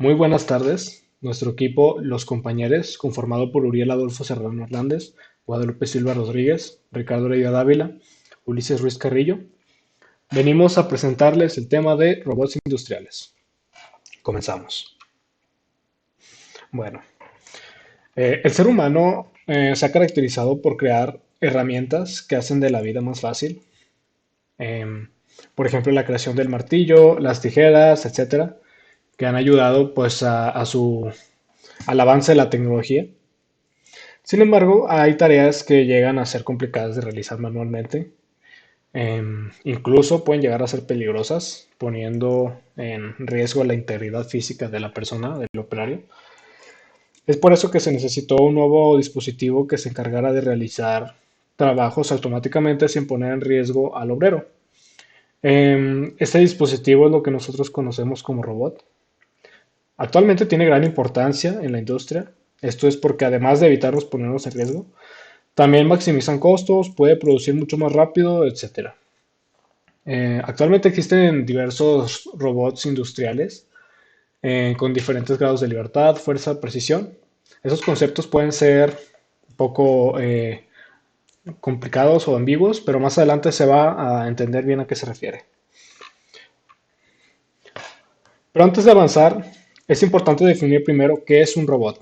Muy buenas tardes. Nuestro equipo, los compañeros, conformado por Uriel Adolfo Serrano Hernández, Guadalupe Silva Rodríguez, Ricardo Heredia Dávila, Ulises Ruiz Carrillo, venimos a presentarles el tema de robots industriales. Comenzamos. Bueno, el ser humano se ha caracterizado por crear herramientas que hacen de la vida más fácil. Em, por ejemplo, la creación del martillo, las tijeras, etcétera, que han ayudado pues al avance de la tecnología. Sin embargo, hay tareas que llegan a ser complicadas de realizar manualmente. Incluso pueden llegar a ser peligrosas, poniendo en riesgo la integridad física de la persona, del operario. Es por eso que se necesitó un nuevo dispositivo que se encargara de realizar trabajos automáticamente sin poner en riesgo al obrero. Este dispositivo es lo que nosotros conocemos como robot. Actualmente tiene gran importancia en la industria. Esto es porque además de evitarnos ponernos en riesgo, también maximizan costos, puede producir mucho más rápido, etcétera. Actualmente existen diversos robots industriales con diferentes grados de libertad, fuerza, precisión. Esos conceptos pueden ser un poco complicados o ambiguos, pero más adelante se va a entender bien a qué se refiere. Pero antes de avanzar, es importante definir primero qué es un robot.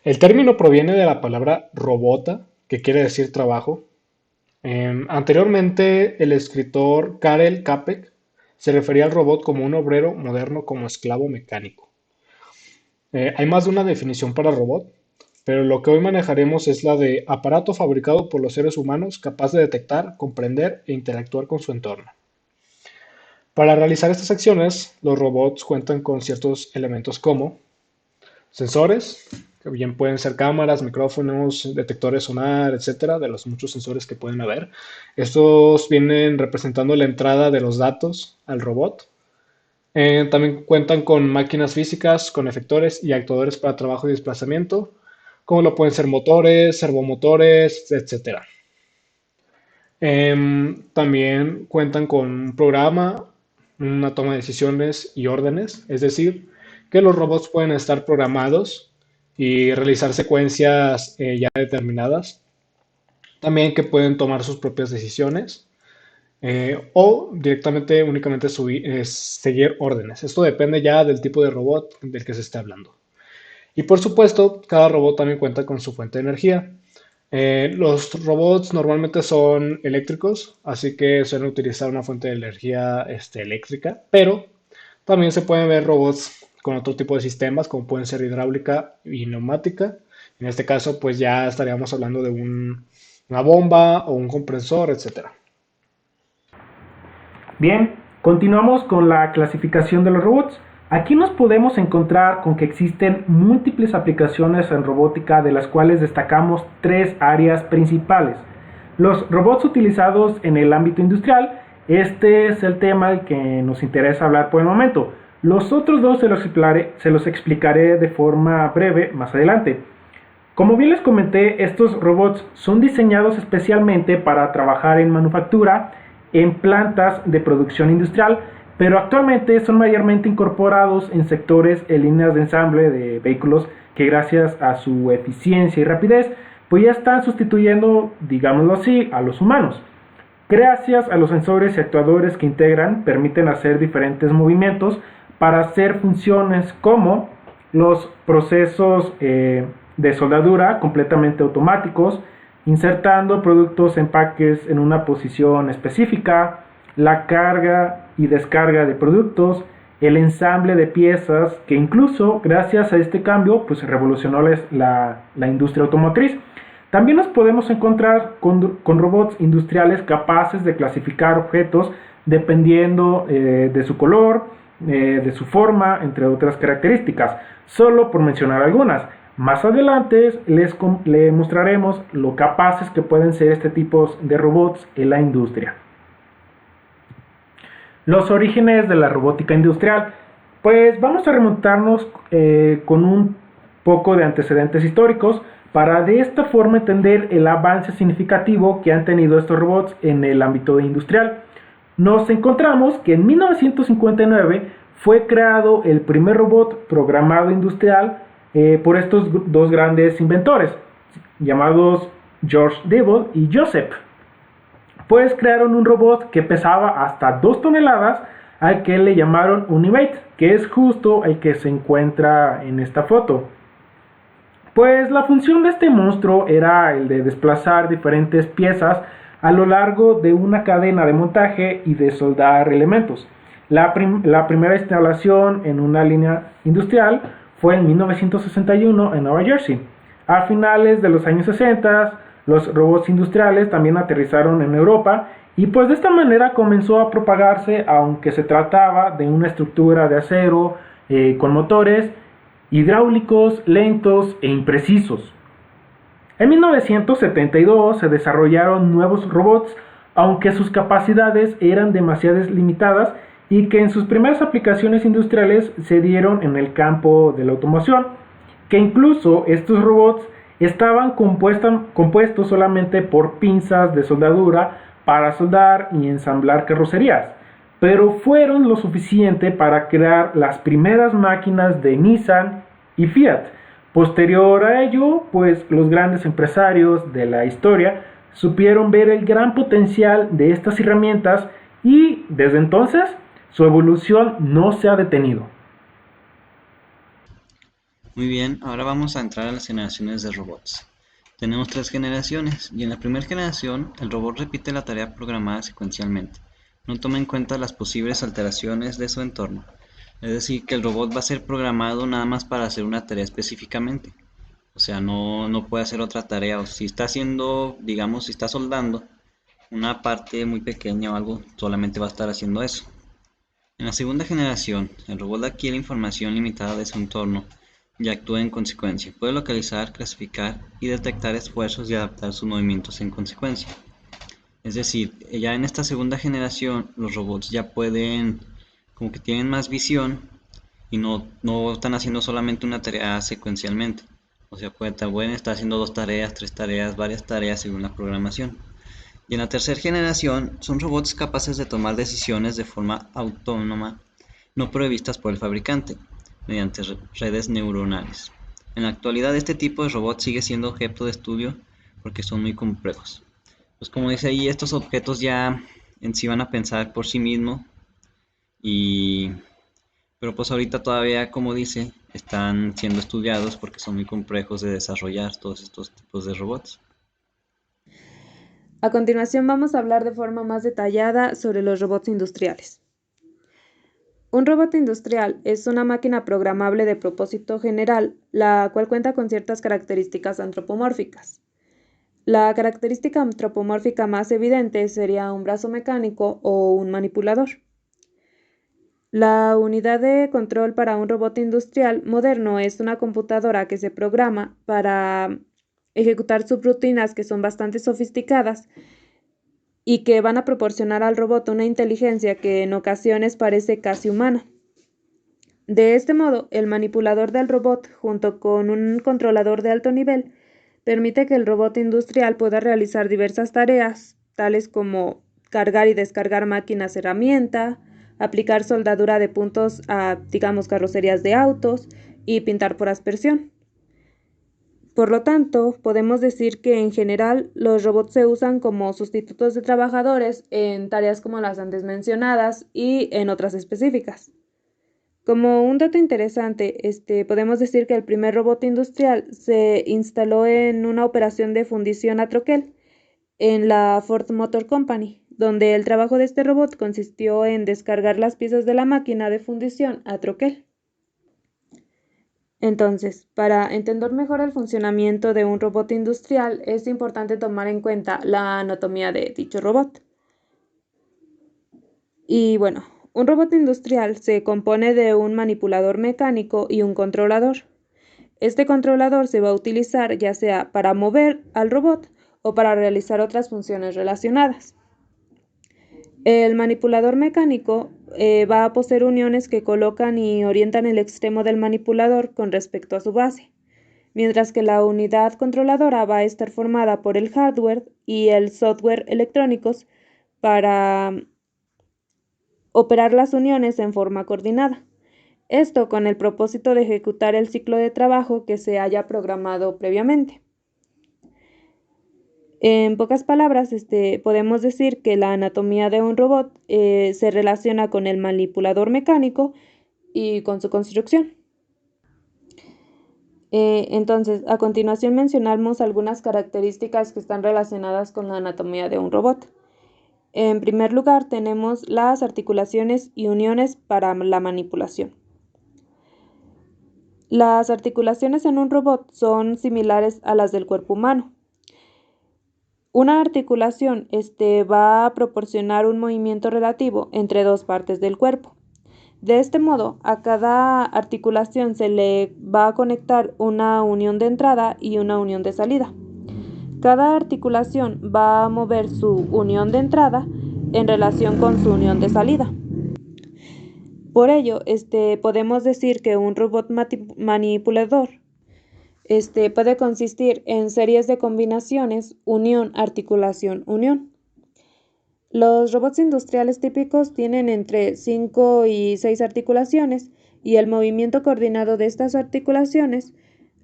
El término proviene de la palabra robota, que quiere decir trabajo. Anteriormente, el escritor Karel Capek se refería al robot como un obrero moderno como esclavo mecánico. Hay más de una definición para robot, pero lo que hoy manejaremos es la de aparato fabricado por los seres humanos capaz de detectar, comprender e interactuar con su entorno. Para realizar estas acciones, los robots cuentan con ciertos elementos como sensores, que bien pueden ser cámaras, micrófonos, detectores sonar, etcétera, de los muchos sensores que pueden haber. Estos vienen representando la entrada de los datos al robot. También cuentan con máquinas físicas, con efectores y actuadores para trabajo y desplazamiento, como lo pueden ser motores, servomotores, etcétera. También cuentan con un programa, una toma de decisiones y órdenes, es decir, que los robots pueden estar programados y realizar secuencias ya determinadas. También que pueden tomar sus propias decisiones o directamente únicamente seguir órdenes. Esto depende ya del tipo de robot del que se esté hablando. Y por supuesto, cada robot también cuenta con su fuente de energía. Los robots normalmente son eléctricos, así que suelen utilizar una fuente de energía eléctrica, pero también se pueden ver robots con otro tipo de sistemas, como pueden ser hidráulica y neumática. En este caso, pues ya estaríamos hablando de una bomba o un compresor, etcétera. Bien, continuamos con la clasificación de los robots. Aquí nos podemos encontrar con que existen múltiples aplicaciones en robótica, de las cuales destacamos tres áreas principales. Los robots utilizados en el ámbito industrial, este es el tema al que nos interesa hablar por el momento. Los otros dos se los explicaré de forma breve más adelante. Como bien les comenté, estos robots son diseñados especialmente para trabajar en manufactura, en plantas de producción industrial, pero actualmente son mayormente incorporados en sectores en líneas de ensamble de vehículos que, gracias a su eficiencia y rapidez, pues ya están sustituyendo, digámoslo así, a los humanos. Gracias a los sensores y actuadores que integran, permiten hacer diferentes movimientos para hacer funciones como los procesos de soldadura completamente automáticos, insertando productos, empaques en una posición específica, la carga y descarga de productos, el ensamble de piezas, que incluso gracias a este cambio pues revolucionó la industria automotriz. También nos podemos encontrar con robots industriales capaces de clasificar objetos dependiendo de su color, de su forma, entre otras características, solo por mencionar algunas. Más adelante les mostraremos lo capaces que pueden ser este tipo de robots en la industria. Los orígenes de la robótica industrial. Pues vamos a remontarnos con un poco de antecedentes históricos para de esta forma entender el avance significativo que han tenido estos robots en el ámbito industrial. Nos encontramos que en 1959 fue creado el primer robot programado industrial por estos dos grandes inventores, llamados George Devil y Joseph. Pues crearon un robot que pesaba hasta 2 toneladas, al que le llamaron Unimate, que es justo el que se encuentra en esta foto. Pues la función de este monstruo era el de desplazar diferentes piezas a lo largo de una cadena de montaje y de soldar elementos. La primera instalación en una línea industrial fue en 1961 en Nueva Jersey. A finales de los años 60, los robots industriales también aterrizaron en Europa y pues de esta manera comenzó a propagarse, aunque se trataba de una estructura de acero con motores hidráulicos lentos e imprecisos. En 1972 se desarrollaron nuevos robots, aunque sus capacidades eran demasiado limitadas y que en sus primeras aplicaciones industriales se dieron en el campo de la automoción, que incluso estos robots estaban compuestos solamente por pinzas de soldadura para soldar y ensamblar carrocerías, pero fueron lo suficiente para crear las primeras máquinas de Nissan y Fiat. Posterior a ello, pues los grandes empresarios de la historia supieron ver el gran potencial de estas herramientas y desde entonces su evolución no se ha detenido. Muy bien, ahora vamos a entrar a las generaciones de robots. Tenemos 3 generaciones y en la primera generación el robot repite la tarea programada secuencialmente. No toma en cuenta las posibles alteraciones de su entorno. Es decir, que el robot va a ser programado nada más para hacer una tarea específicamente. O sea, no puede hacer otra tarea. O si está haciendo, digamos, si está soldando una parte muy pequeña o algo, solamente va a estar haciendo eso. En la segunda generación, el robot adquiere información limitada de su entorno y actúa en consecuencia. Puede localizar, clasificar y detectar esfuerzos y adaptar sus movimientos en consecuencia. Es decir, ya en esta segunda generación los robots ya pueden, como que tienen más visión y no están haciendo solamente una tarea secuencialmente. O sea, pueden estar haciendo 2 tareas, 3 tareas, varias tareas según la programación. Y en la tercera generación son robots capaces de tomar decisiones de forma autónoma, no previstas por el fabricante, mediante redes neuronales. En la actualidad este tipo de robot sigue siendo objeto de estudio porque son muy complejos. Pues como dice ahí, estos objetos ya en sí van a pensar por sí mismos pero pues ahorita todavía, como dice, están siendo estudiados porque son muy complejos de desarrollar todos estos tipos de robots. A continuación vamos a hablar de forma más detallada sobre los robots industriales. Un robot industrial es una máquina programable de propósito general, la cual cuenta con ciertas características antropomórficas. La característica antropomórfica más evidente sería un brazo mecánico o un manipulador. La unidad de control para un robot industrial moderno es una computadora que se programa para ejecutar subrutinas que son bastante sofisticadas y que van a proporcionar al robot una inteligencia que en ocasiones parece casi humana. De este modo, el manipulador del robot, junto con un controlador de alto nivel, permite que el robot industrial pueda realizar diversas tareas, tales como cargar y descargar máquinas herramienta, aplicar soldadura de puntos a, digamos, carrocerías de autos y pintar por aspersión. Por lo tanto, podemos decir que en general los robots se usan como sustitutos de trabajadores en tareas como las antes mencionadas y en otras específicas. Como un dato interesante, podemos decir que el primer robot industrial se instaló en una operación de fundición a troquel en la Ford Motor Company, donde el trabajo de este robot consistió en descargar las piezas de la máquina de fundición a troquel. Entonces, para entender mejor el funcionamiento de un robot industrial, es importante tomar en cuenta la anatomía de dicho robot. Y bueno, un robot industrial se compone de un manipulador mecánico y un controlador. Este controlador se va a utilizar ya sea para mover al robot o para realizar otras funciones relacionadas. El manipulador mecánico va a poseer uniones que colocan y orientan el extremo del manipulador con respecto a su base, mientras que la unidad controladora va a estar formada por el hardware y el software electrónicos para operar las uniones en forma coordinada. Esto con el propósito de ejecutar el ciclo de trabajo que se haya programado previamente. En pocas palabras, podemos decir que la anatomía de un robot se relaciona con el manipulador mecánico y con su construcción. Entonces, a continuación mencionamos algunas características que están relacionadas con la anatomía de un robot. En primer lugar, tenemos las articulaciones y uniones para la manipulación. Las articulaciones en un robot son similares a las del cuerpo humano. Una articulación va a proporcionar un movimiento relativo entre dos partes del cuerpo. De este modo, a cada articulación se le va a conectar una unión de entrada y una unión de salida. Cada articulación va a mover su unión de entrada en relación con su unión de salida. Por ello, podemos decir que un robot manipulador puede consistir en series de combinaciones unión, articulación, unión. Los robots industriales típicos tienen entre 5 y 6 articulaciones y el movimiento coordinado de estas articulaciones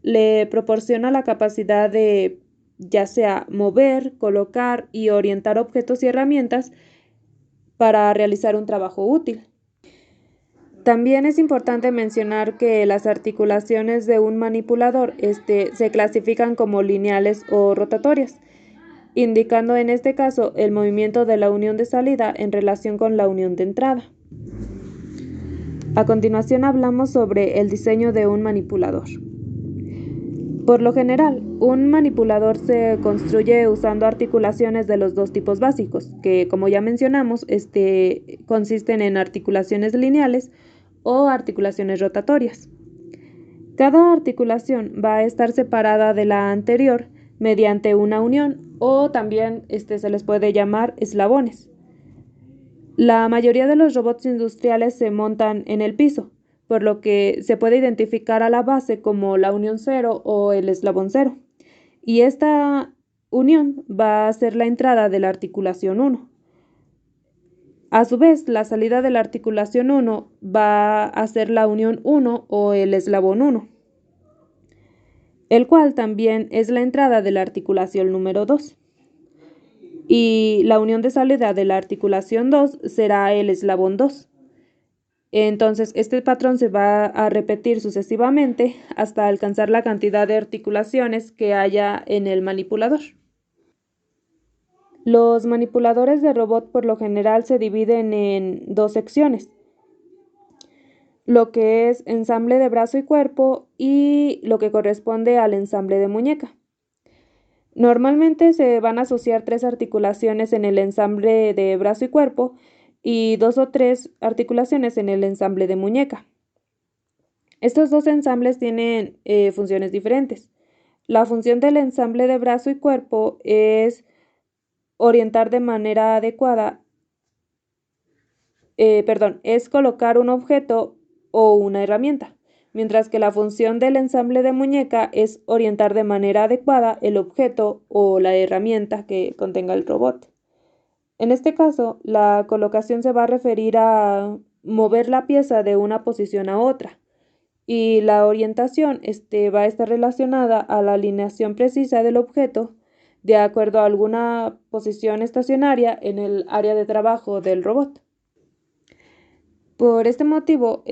le proporciona la capacidad de ya sea mover, colocar y orientar objetos y herramientas para realizar un trabajo útil. También es importante mencionar que las articulaciones de un manipulador se clasifican como lineales o rotatorias, indicando en este caso el movimiento de la unión de salida en relación con la unión de entrada. A continuación hablamos sobre el diseño de un manipulador. Por lo general, un manipulador se construye usando articulaciones de los dos tipos básicos, que como ya mencionamos, consisten en articulaciones lineales o articulaciones rotatorias. Cada articulación va a estar separada de la anterior mediante una unión o también se les puede llamar eslabones. La mayoría de los robots industriales se montan en el piso, por lo que se puede identificar a la base como la unión 0 o el eslabón 0. Y esta unión va a ser la entrada de la articulación 1. A su vez, la salida de la articulación 1 va a ser la unión 1 o el eslabón 1, el cual también es la entrada de la articulación número 2. Y la unión de salida de la articulación 2 será el eslabón 2. Entonces, este patrón se va a repetir sucesivamente hasta alcanzar la cantidad de articulaciones que haya en el manipulador. Los manipuladores de robot por lo general se dividen en dos secciones, lo que es ensamble de brazo y cuerpo y lo que corresponde al ensamble de muñeca. Normalmente se van a asociar 3 articulaciones en el ensamble de brazo y cuerpo y 2 o 3 articulaciones en el ensamble de muñeca. Estos dos ensambles tienen funciones diferentes. La función del ensamble de brazo y cuerpo es orientar de manera adecuada, es colocar un objeto o una herramienta, mientras que la función del ensamble de muñeca es orientar de manera adecuada el objeto o la herramienta que contenga el robot. En este caso, la colocación se va a referir a mover la pieza de una posición a otra y la orientación va a estar relacionada a la alineación precisa del objeto de acuerdo a alguna posición estacionaria en el área de trabajo del robot. Por este motivo,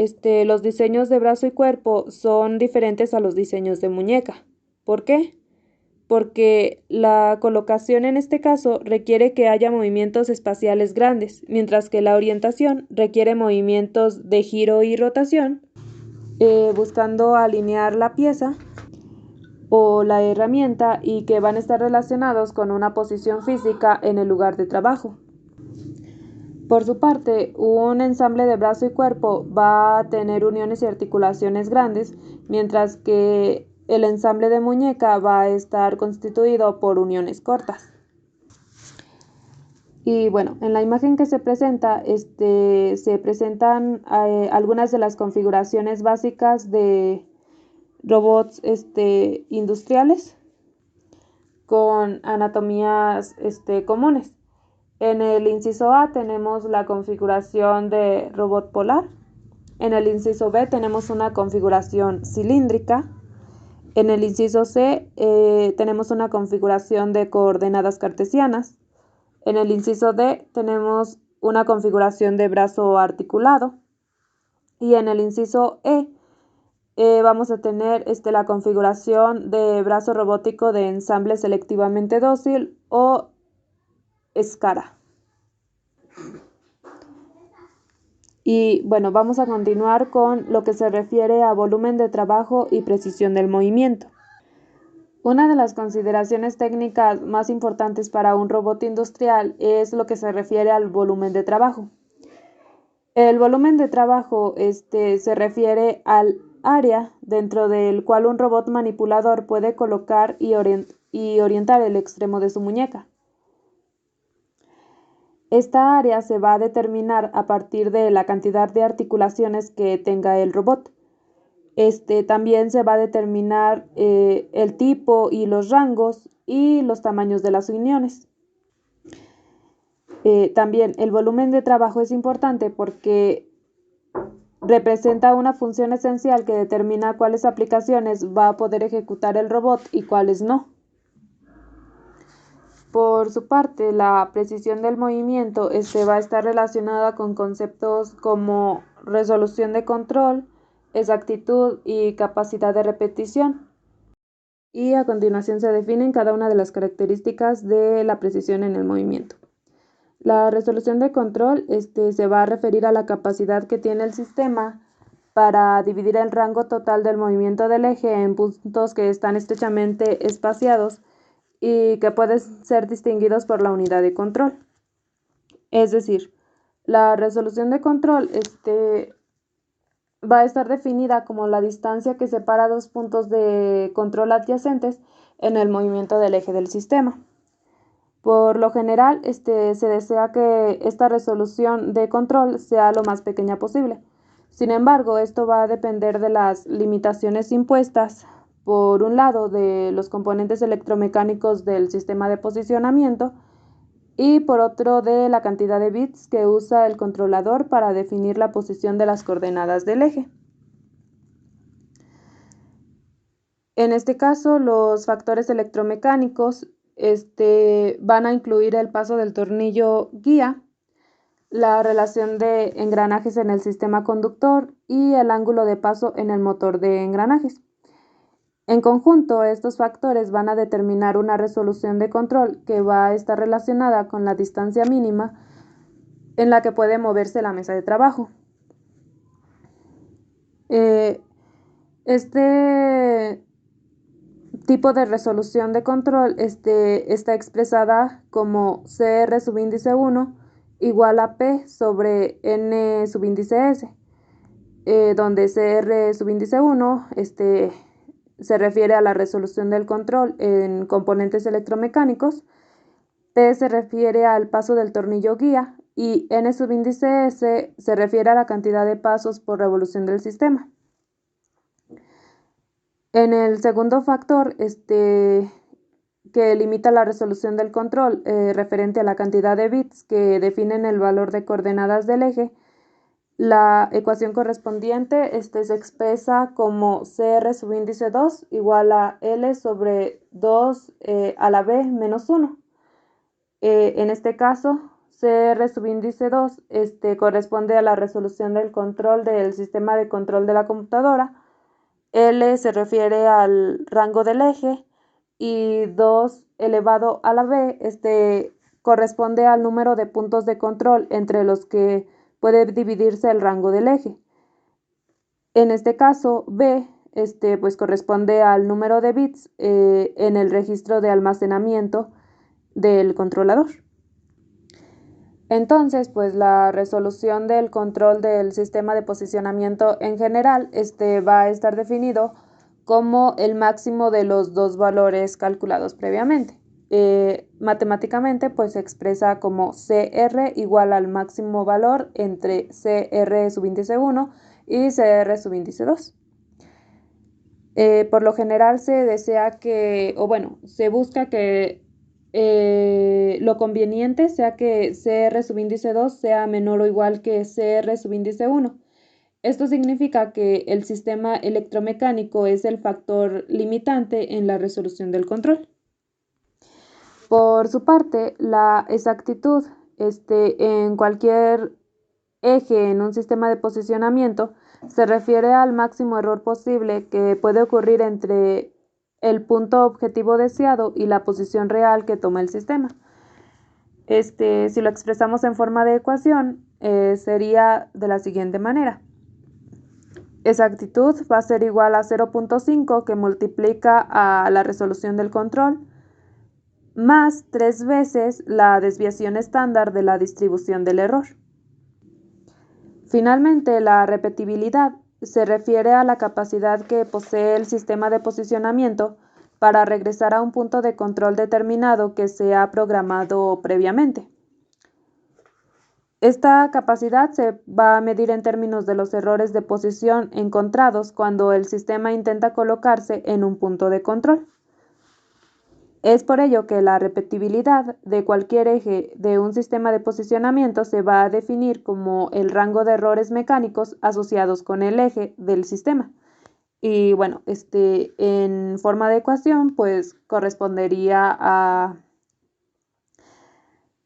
los diseños de brazo y cuerpo son diferentes a los diseños de muñeca. ¿Por qué? Porque la colocación en este caso requiere que haya movimientos espaciales grandes, mientras que la orientación requiere movimientos de giro y rotación, buscando alinear la pieza o la herramienta y que van a estar relacionados con una posición física en el lugar de trabajo. Por su parte, un ensamble de brazo y cuerpo va a tener uniones y articulaciones grandes, mientras que el ensamble de muñeca va a estar constituido por uniones cortas. Y bueno, en la imagen que se presenta, se presentan algunas de las configuraciones básicas de robots industriales con anatomías comunes. En el inciso A tenemos la configuración de robot polar, En el inciso B tenemos una configuración cilíndrica. En el inciso C tenemos una configuración de coordenadas cartesianas. En el inciso D tenemos una configuración de brazo articulado. Y en el inciso E vamos a tener la configuración de brazo robótico de ensamble selectivamente dócil o SCARA. Y bueno, vamos a continuar con lo que se refiere a volumen de trabajo y precisión del movimiento. Una de las consideraciones técnicas más importantes para un robot industrial es lo que se refiere al volumen de trabajo. El volumen de trabajo se refiere al área dentro del cual un robot manipulador puede colocar y orientar el extremo de su muñeca. Esta área se va a determinar a partir de la cantidad de articulaciones que tenga el robot. También se va a determinar el tipo y los rangos y los tamaños de las uniones. También el volumen de trabajo es importante porque representa una función esencial que determina cuáles aplicaciones va a poder ejecutar el robot y cuáles no. Por su parte, la precisión del movimiento va a estar relacionada con conceptos como resolución de control, exactitud y capacidad de repetición. Y a continuación se definen cada una de las características de la precisión en el movimiento. La resolución de control se va a referir a la capacidad que tiene el sistema para dividir el rango total del movimiento del eje en puntos que están estrechamente espaciados y que pueden ser distinguidos por la unidad de control. Es decir, la resolución de control va a estar definida como la distancia que separa dos puntos de control adyacentes en el movimiento del eje del sistema. Por lo general, se desea que esta resolución de control sea lo más pequeña posible. Sin embargo, esto va a depender de las limitaciones impuestas, por un lado, de los componentes electromecánicos del sistema de posicionamiento y por otro, de la cantidad de bits que usa el controlador para definir la posición de las coordenadas del eje. En este caso, los factores electromecánicos van a incluir el paso del tornillo guía, la relación de engranajes en el sistema conductor y el ángulo de paso en el motor de engranajes. En conjunto, estos factores van a determinar una resolución de control que va a estar relacionada con la distancia mínima en la que puede moverse la mesa de trabajo. Este tipo de resolución de control está expresada como CR subíndice 1 igual a P sobre N subíndice S, donde CR subíndice 1 se refiere a la resolución del control en componentes electromecánicos, P se refiere al paso del tornillo guía y N subíndice S se refiere a la cantidad de pasos por revolución del sistema. En el segundo factor, que limita la resolución del control referente a la cantidad de bits que definen el valor de coordenadas del eje, la ecuación correspondiente se expresa como CR subíndice 2 igual a L sobre 2 a la B menos 1. En este caso, CR subíndice 2 corresponde a la resolución del control del sistema de control de la computadora, L se refiere al rango del eje y 2 elevado a la B corresponde al número de puntos de control entre los que puede dividirse el rango del eje. En este caso, B pues corresponde al número de bits en el registro de almacenamiento del controlador. Entonces, pues la resolución del control del sistema de posicionamiento en general va a estar definido como el máximo de los dos valores calculados previamente. Matemáticamente, pues se expresa como CR igual al máximo valor entre CR subíndice 1 y CR subíndice 2. Por lo general se desea se busca que lo conveniente sea que CR subíndice 2 sea menor o igual que CR subíndice 1 Esto significa que el sistema electromecánico es el factor limitante en la resolución del control. Por su parte, la exactitud en cualquier eje en un sistema de posicionamiento se refiere al máximo error posible que puede ocurrir entre el punto objetivo deseado y la posición real que toma el sistema. Si lo expresamos en forma de ecuación, sería de la siguiente manera. Exactitud va a ser igual a 0.5 que multiplica a la resolución del control más 3 veces la desviación estándar de la distribución del error. Finalmente, la repetibilidad se refiere a la capacidad que posee el sistema de posicionamiento para regresar a un punto de control determinado que se ha programado previamente. Esta capacidad se va a medir en términos de los errores de posición encontrados cuando el sistema intenta colocarse en un punto de control. Es por ello que la repetibilidad de cualquier eje de un sistema de posicionamiento se va a definir como el rango de errores mecánicos asociados con el eje del sistema. Y bueno, en forma de ecuación, pues correspondería a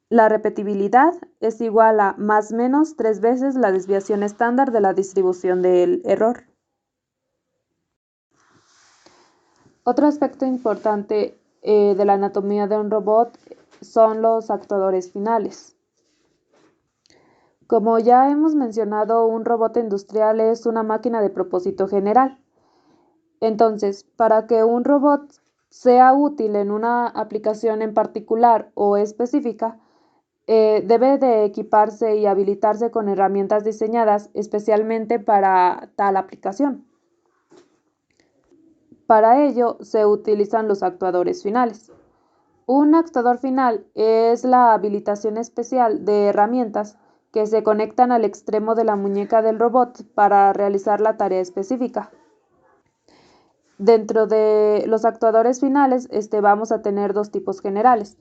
la repetibilidad es igual a más menos 3 veces la desviación estándar de la distribución del error. Otro aspecto importante de la anatomía de un robot son los actuadores finales. Como ya hemos mencionado, un robot industrial es una máquina de propósito general. Entonces, para que un robot sea útil en una aplicación en particular o específica, debe de equiparse y habilitarse con herramientas diseñadas especialmente para tal aplicación. Para ello se utilizan los actuadores finales. Un actuador final es la habilitación especial de herramientas que se conectan al extremo de la muñeca del robot para realizar la tarea específica. Dentro de los actuadores finales vamos a tener dos tipos generales,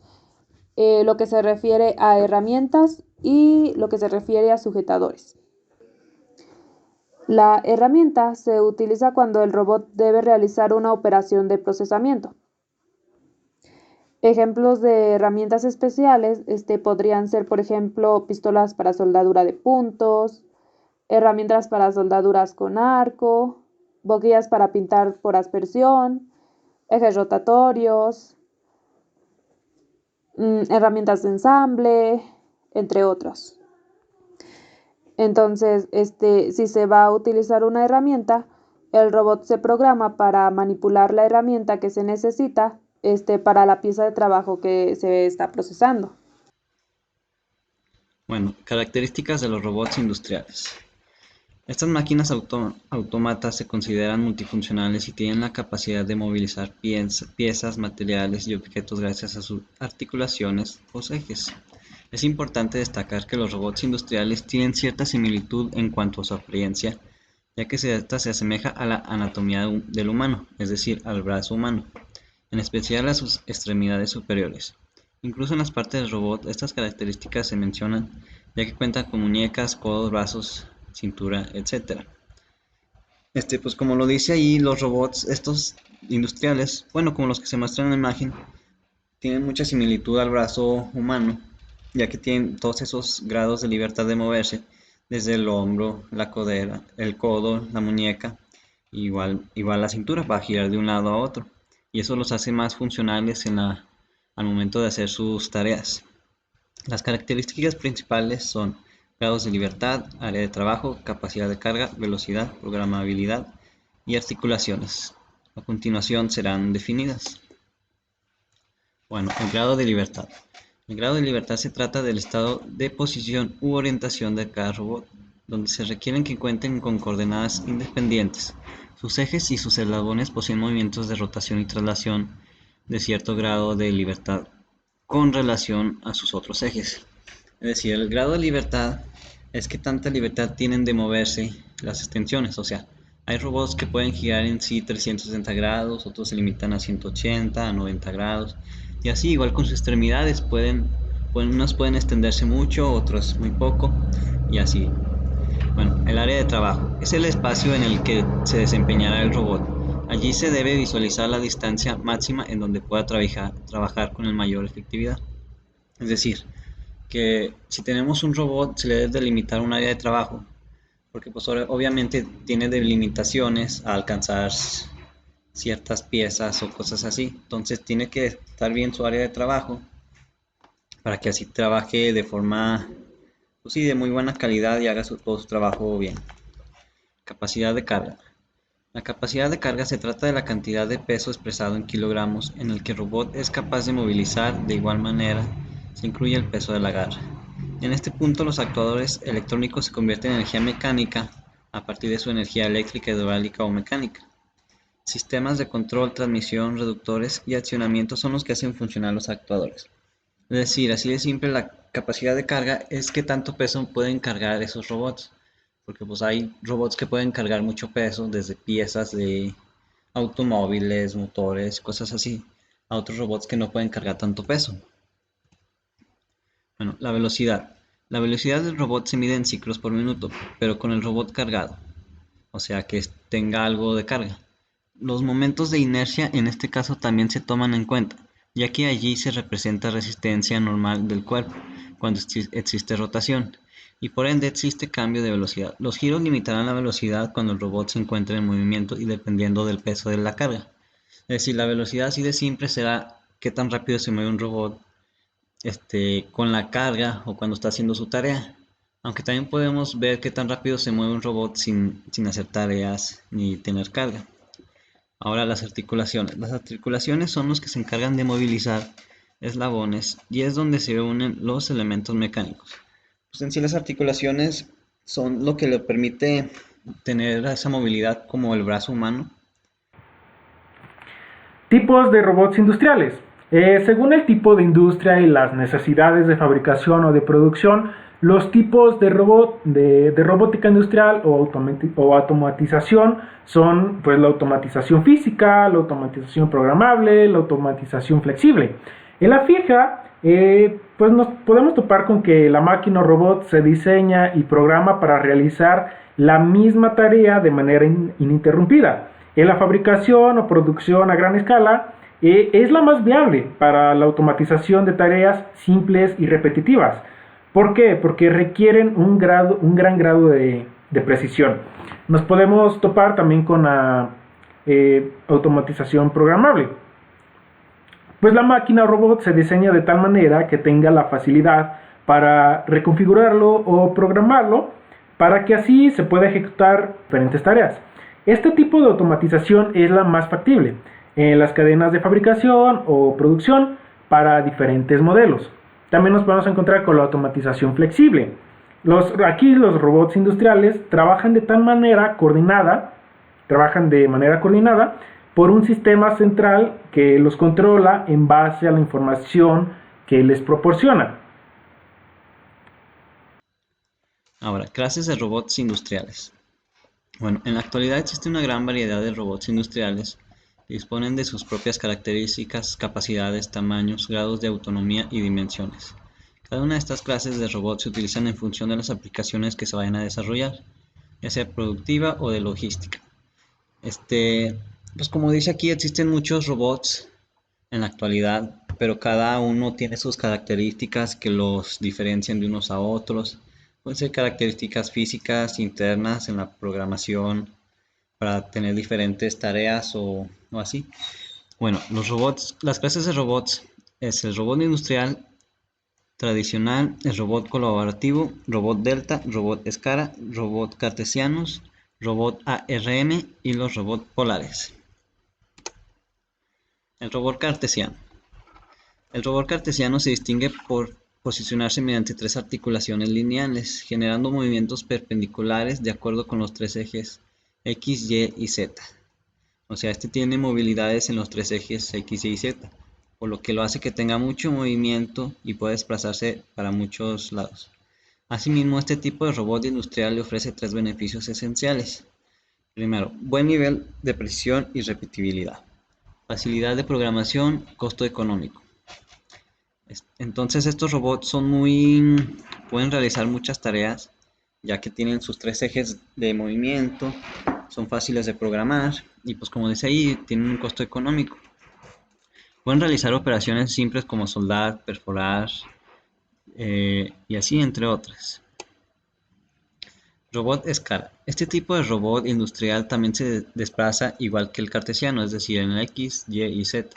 lo que se refiere a herramientas y lo que se refiere a sujetadores. La herramienta se utiliza cuando el robot debe realizar una operación de procesamiento. Ejemplos de herramientas especiales podrían ser, por ejemplo, pistolas para soldadura de puntos, herramientas para soldaduras con arco, boquillas para pintar por aspersión, ejes rotatorios, herramientas de ensamble, entre otros. Entonces, si se va a utilizar una herramienta, el robot se programa para manipular la herramienta que se necesita para la pieza de trabajo que se está procesando. Bueno, características de los robots industriales. Estas máquinas autómatas se consideran multifuncionales y tienen la capacidad de movilizar piezas, materiales y objetos gracias a sus articulaciones o ejes. Es importante destacar que los robots industriales tienen cierta similitud en cuanto a su apariencia, ya que esta se asemeja a la anatomía del humano, es decir, al brazo humano, en especial a sus extremidades superiores. Incluso en las partes del robot, estas características se mencionan, ya que cuentan con muñecas, codos, brazos, cintura, etc. Pues como lo dice ahí, los robots, estos industriales, bueno, como los que se muestran en la imagen, tienen mucha similitud al brazo humano, ya que tienen todos esos grados de libertad de moverse, desde el hombro, la codera, el codo, la muñeca, igual la cintura para girar de un lado a otro, y eso los hace más funcionales al momento de hacer sus tareas. Las características principales son grados de libertad, área de trabajo, capacidad de carga, velocidad, programabilidad y articulaciones. A continuación serán definidas. Bueno, el grado de libertad. El grado de libertad se trata del estado de posición u orientación de cada robot, donde se requieren que cuenten con coordenadas independientes. Sus ejes y sus eslabones poseen movimientos de rotación y traslación de cierto grado de libertad con relación a sus otros ejes. Es decir, el grado de libertad es que tanta libertad tienen de moverse las extensiones. O sea, hay robots que pueden girar en sí 360 grados, otros se limitan a 180, a 90 grados. Y así, igual con sus extremidades, unos pueden extenderse mucho, otros muy poco, y así. Bueno, el área de trabajo es el espacio en el que se desempeñará el robot. Allí se debe visualizar la distancia máxima en donde pueda trabajar con el mayor efectividad. Es decir, que si tenemos un robot se le debe delimitar un área de trabajo, porque pues obviamente tiene delimitaciones a alcanzar ciertas piezas o cosas así. Entonces tiene que estar bien su área de trabajo para que así trabaje de forma, pues sí, de muy buena calidad y haga todo su trabajo bien. Capacidad de carga. La capacidad de carga se trata de la cantidad de peso expresado en kilogramos en el que el robot es capaz de movilizar. De igual manera, se incluye el peso de la garra. En este punto, los actuadores electrónicos se convierten en energía mecánica a partir de su energía eléctrica, hidráulica o mecánica. Sistemas de control, transmisión, reductores y accionamiento son los que hacen funcionar los actuadores. Es decir, así de simple, la capacidad de carga es qué tanto peso pueden cargar esos robots. Porque pues hay robots que pueden cargar mucho peso, desde piezas de automóviles, motores, cosas así, a otros robots que no pueden cargar tanto peso. Bueno, la velocidad. La velocidad del robot se mide en ciclos por minuto, pero con el robot cargado, o sea que tenga algo de carga. Los momentos de inercia en este caso también se toman en cuenta, ya que allí se representa resistencia normal del cuerpo cuando existe rotación, y por ende existe cambio de velocidad. Los giros limitarán la velocidad cuando el robot se encuentre en movimiento y dependiendo del peso de la carga. Es decir, la velocidad así de simple será qué tan rápido se mueve un robot con la carga o cuando está haciendo su tarea. Aunque también podemos ver qué tan rápido se mueve un robot sin hacer tareas ni tener carga. Ahora las articulaciones. Las articulaciones son los que se encargan de movilizar eslabones y es donde se unen los elementos mecánicos. Pues en sí las articulaciones son lo que le permite tener esa movilidad como el brazo humano. Tipos de robots industriales. Según el tipo de industria y las necesidades de fabricación o de producción, los tipos de robótica industrial o automatización son pues la automatización física, la automatización programable, la automatización flexible. En la fija, pues nos podemos topar con que la máquina o robot se diseña y programa para realizar la misma tarea de manera ininterrumpida. En la fabricación o producción a gran escala, es la más viable para la automatización de tareas simples y repetitivas. ¿Por qué? Porque requieren un gran grado de precisión. Nos podemos topar también con la automatización programable. Pues la máquina o robot se diseña de tal manera que tenga la facilidad para reconfigurarlo o programarlo para que así se pueda ejecutar diferentes tareas. Este tipo de automatización es la más factible en las cadenas de fabricación o producción para diferentes modelos. También nos podemos encontrar con la automatización flexible. Aquí los robots industriales trabajan de manera coordinada por un sistema central que los controla en base a la información que les proporciona. Ahora, clases de robots industriales. Bueno, en la actualidad existe una gran variedad de robots industriales que disponen de sus propias características, capacidades, tamaños, grados de autonomía y dimensiones. Cada una de estas clases de robots se utilizan en función de las aplicaciones que se vayan a desarrollar, ya sea productiva o de logística. Pues como dice aquí, existen muchos robots en la actualidad, pero cada uno tiene sus características que los diferencian de unos a otros. Pueden ser características físicas internas en la programación para tener diferentes tareas o así. Bueno, los robots, las clases de robots es el robot industrial tradicional, el robot colaborativo, robot delta, robot escara, robot cartesianos, robot ARM y los robots polares. El robot cartesiano. El robot cartesiano se distingue por posicionarse mediante tres articulaciones lineales, generando movimientos perpendiculares de acuerdo con los tres ejes X, Y y Z. O sea, tiene movilidades en los tres ejes X, Y y Z, por lo que lo hace que tenga mucho movimiento y pueda desplazarse para muchos lados. Asimismo, este tipo de robot industrial le ofrece tres beneficios esenciales. Primero, buen nivel de precisión y repetibilidad. Facilidad de programación, costo económico. Entonces estos robots pueden realizar muchas tareas ya que tienen sus tres ejes de movimiento, son fáciles de programar y pues como dice ahí, tienen un costo económico. Pueden realizar operaciones simples como soldar, perforar y así entre otras. Robot escala. Este tipo de robot industrial también se desplaza igual que el cartesiano, es decir, en X, Y y Z.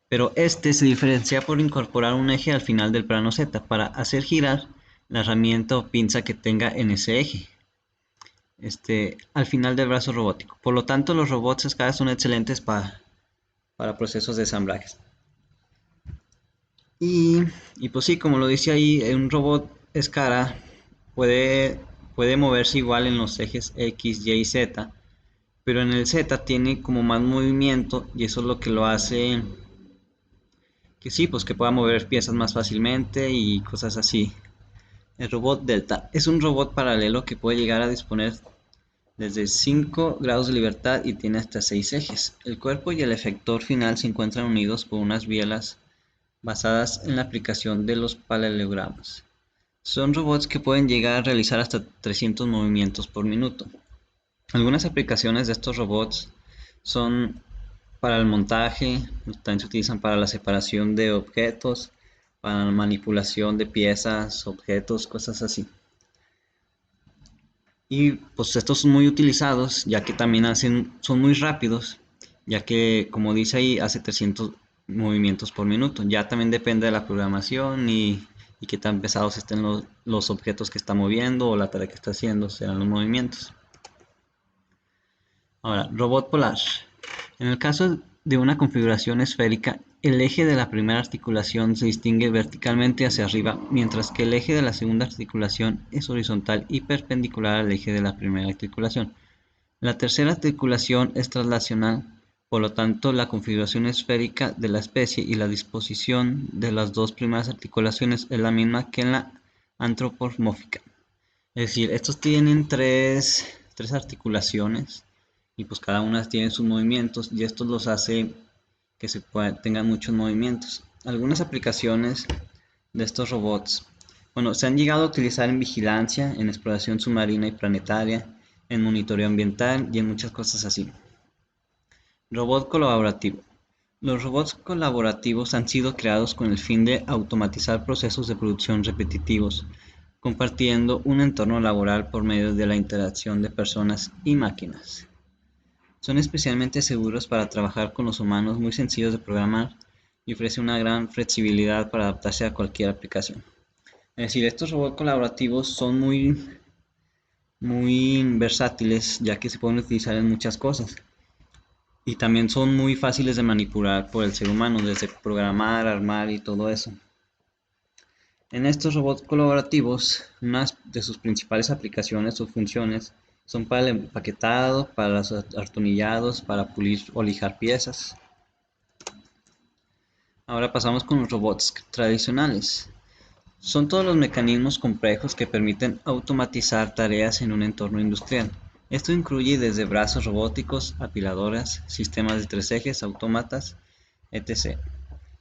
Pero este se diferencia por incorporar un eje al final del plano Z para hacer girar la herramienta o pinza que tenga en ese eje, al final del brazo robótico. Por lo tanto, los robots escala son excelentes para procesos de ensamblajes. Y, y pues sí, como lo dice ahí, un robot escala puede, puede moverse igual en los ejes X, Y y Z, pero en el Z tiene como más movimiento y eso es lo que lo hace que sí, pues que pueda mover piezas más fácilmente y cosas así. El robot Delta es un robot paralelo que puede llegar a disponer desde 5 grados de libertad y tiene hasta 6 ejes. El cuerpo y el efector final se encuentran unidos por unas bielas basadas en la aplicación de los paralelogramas. Son robots que pueden llegar a realizar hasta 300 movimientos por minuto. Algunas aplicaciones de estos robots son para el montaje, también se utilizan para la separación de objetos, para la manipulación de piezas, objetos, cosas así. Y pues estos son muy utilizados ya que también son muy rápidos, ya que como dice ahí, hace 300 movimientos por minuto. Ya también depende de la programación y qué tan pesados estén los objetos que está moviendo o la tarea que está haciendo, serán los movimientos. Ahora, robot polar. En el caso de una configuración esférica, el eje de la primera articulación se distingue verticalmente hacia arriba, mientras que el eje de la segunda articulación es horizontal y perpendicular al eje de la primera articulación. La tercera articulación es traslacional, por lo tanto, la configuración esférica de la especie y la disposición de las dos primeras articulaciones es la misma que en la antropomórfica. Es decir, estos tienen tres articulaciones y pues cada una tiene sus movimientos y esto los hace que tengan muchos movimientos. Algunas aplicaciones de estos robots, bueno, se han llegado a utilizar en vigilancia, en exploración submarina y planetaria, en monitoreo ambiental y en muchas cosas así. Robot colaborativo. Los robots colaborativos han sido creados con el fin de automatizar procesos de producción repetitivos, compartiendo un entorno laboral por medio de la interacción de personas y máquinas. Son especialmente seguros para trabajar con los humanos, muy sencillos de programar y ofrecen una gran flexibilidad para adaptarse a cualquier aplicación. Es decir, estos robots colaborativos son muy versátiles ya que se pueden utilizar en muchas cosas. Y también son muy fáciles de manipular por el ser humano, desde programar, armar y todo eso. En estos robots colaborativos, una de sus principales aplicaciones o funciones son para el empaquetado, para los atornillados, para pulir o lijar piezas. Ahora pasamos con los robots tradicionales. Son todos los mecanismos complejos que permiten automatizar tareas en un entorno industrial. Esto incluye desde brazos robóticos, apiladoras, sistemas de tres ejes, autómatas, etc.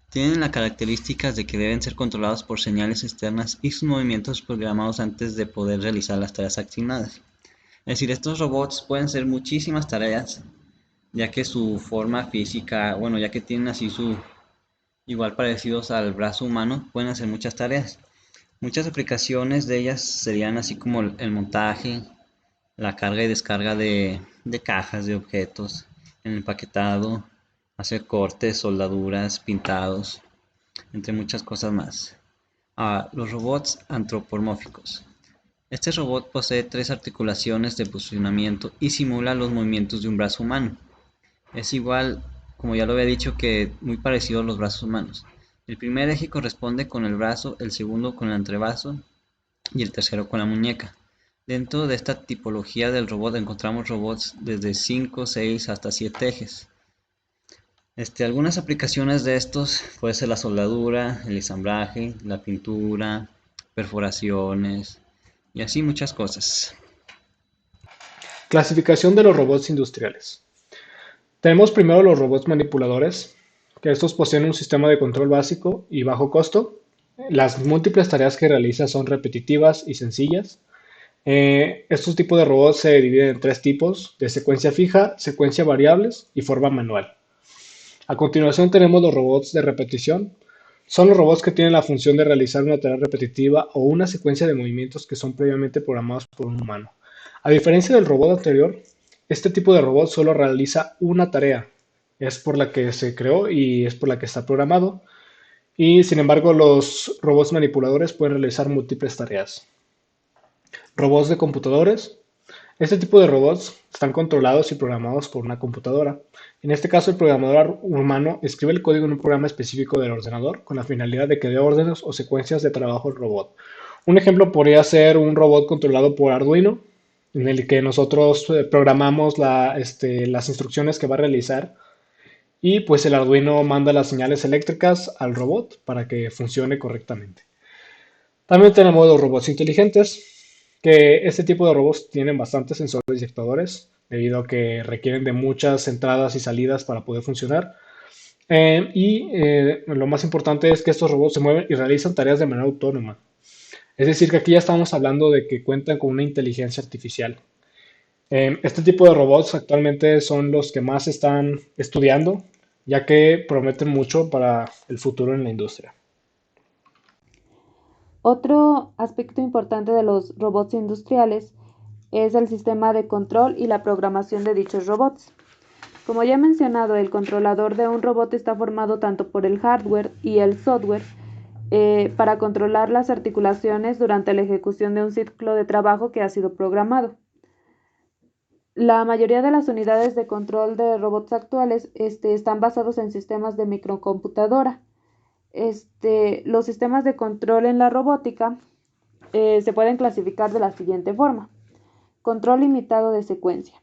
Tienen las características de que deben ser controlados por señales externas y sus movimientos programados antes de poder realizar las tareas asignadas. Es decir, estos robots pueden hacer muchísimas tareas, ya que su forma física, bueno, ya que tienen así igual parecidos al brazo humano, pueden hacer muchas tareas. Muchas aplicaciones de ellas serían así como el montaje, la carga y descarga de cajas de objetos, el empaquetado, hacer cortes, soldaduras, pintados, entre muchas cosas más. Los robots antropomórficos. Este robot posee tres articulaciones de posicionamiento y simula los movimientos de un brazo humano. Es igual, como ya lo había dicho, que muy parecido a los brazos humanos. El primer eje corresponde con el brazo, el segundo con el antebrazo y el tercero con la muñeca. Dentro de esta tipología del robot encontramos robots desde 5, 6 hasta 7 ejes. Algunas aplicaciones de estos puede ser la soldadura, el ensamblaje, la pintura, perforaciones y así muchas cosas. Clasificación de los robots industriales. Tenemos primero los robots manipuladores, que estos poseen un sistema de control básico y bajo costo. Las múltiples tareas que realiza son repetitivas y sencillas. Estos tipos de robots se dividen en tres tipos: de secuencia fija, secuencia variables y forma manual. A continuación tenemos los robots de repetición. Son los robots que tienen la función de realizar una tarea repetitiva o una secuencia de movimientos que son previamente programados por un humano. A diferencia del robot anterior, este tipo de robot solo realiza una tarea. Es por la que se creó y es por la que está programado. Y sin embargo, los robots manipuladores pueden realizar múltiples tareas. Robots de computadores. Este tipo de robots están controlados y programados por una computadora. En este caso, el programador humano escribe el código en un programa específico del ordenador con la finalidad de que dé órdenes o secuencias de trabajo al robot. Un ejemplo podría ser un robot controlado por Arduino, en el que nosotros programamos las instrucciones que va a realizar y pues el Arduino manda las señales eléctricas al robot para que funcione correctamente. También tenemos los robots inteligentes, que este tipo de robots tienen bastantes sensores y actuadores, debido a que requieren de muchas entradas y salidas para poder funcionar. Lo más importante es que estos robots se mueven y realizan tareas de manera autónoma. Es decir, que aquí ya estamos hablando de que cuentan con una inteligencia artificial. Este tipo de robots actualmente son los que más se están estudiando, ya que prometen mucho para el futuro en la industria. Otro aspecto importante de los robots industriales es el sistema de control y la programación de dichos robots. Como ya he mencionado, el controlador de un robot está formado tanto por el hardware y el software para controlar las articulaciones durante la ejecución de un ciclo de trabajo que ha sido programado. La mayoría de las unidades de control de robots actuales están basados en sistemas de microcomputadora. Los sistemas de control en la robótica se pueden clasificar de la siguiente forma. Control limitado de secuencia.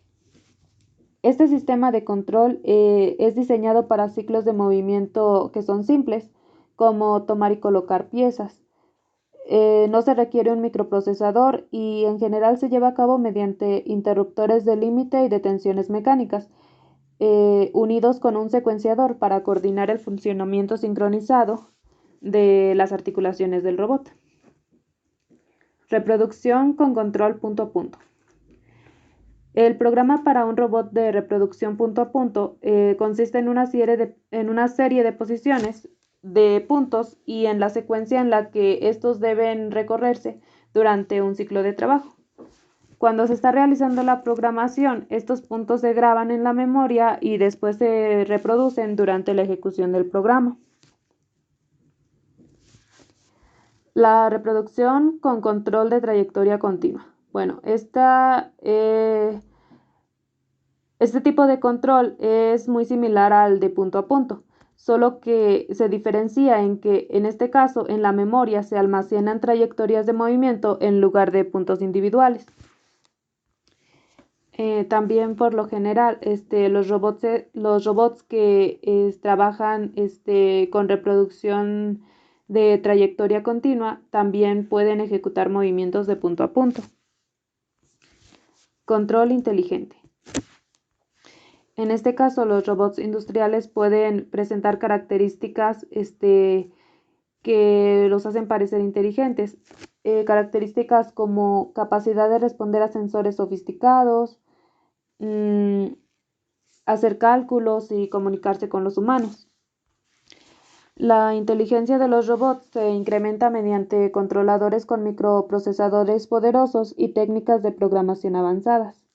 Este sistema de control es diseñado para ciclos de movimiento que son simples, como tomar y colocar piezas. No se requiere un microprocesador y en general se lleva a cabo mediante interruptores de límite y de tensiones mecánicas, unidos con un secuenciador para coordinar el funcionamiento sincronizado de las articulaciones del robot. Reproducción con control punto a punto. El programa para un robot de reproducción punto a punto consiste en una serie de posiciones de puntos y en la secuencia en la que estos deben recorrerse durante un ciclo de trabajo. Cuando se está realizando la programación, estos puntos se graban en la memoria y después se reproducen durante la ejecución del programa. La reproducción con control de trayectoria continua. Bueno, este tipo de control es muy similar al de punto a punto, solo que se diferencia en que, en este caso, en la memoria se almacenan trayectorias de movimiento en lugar de puntos individuales. También por lo general, los robots que trabajan con reproducción de trayectoria continua también pueden ejecutar movimientos de punto a punto. Control inteligente. En este caso, los robots industriales pueden presentar características que los hacen parecer inteligentes. Características como capacidad de responder a sensores sofisticados, hacer cálculos y comunicarse con los humanos. La inteligencia de los robots se incrementa mediante controladores con microprocesadores poderosos y técnicas de programación avanzadas.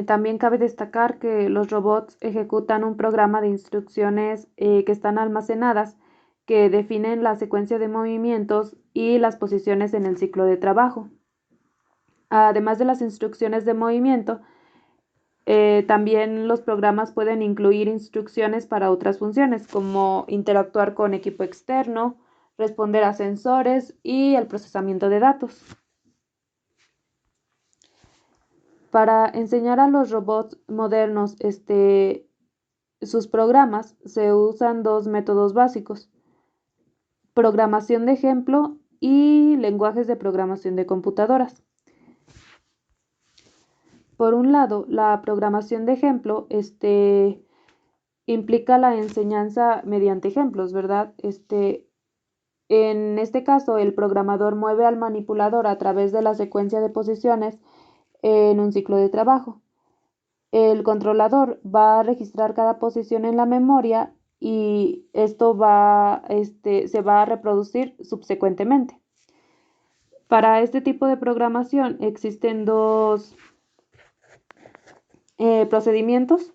También cabe destacar que los robots ejecutan un programa de instrucciones que están almacenadas, que definen la secuencia de movimientos y las posiciones en el ciclo de trabajo. Además de las instrucciones de movimiento, también los programas pueden incluir instrucciones para otras funciones, como interactuar con equipo externo, responder a sensores y el procesamiento de datos. Para enseñar a los robots modernos sus programas se usan dos métodos básicos: programación de ejemplo y lenguajes de programación de computadoras. Por un lado, la programación de ejemplo implica la enseñanza mediante ejemplos, ¿verdad? En este caso, el programador mueve al manipulador a través de la secuencia de posiciones en un ciclo de trabajo. El controlador va a registrar cada posición en la memoria y esto se va a reproducir subsecuentemente. Para este tipo de programación existen dos procedimientos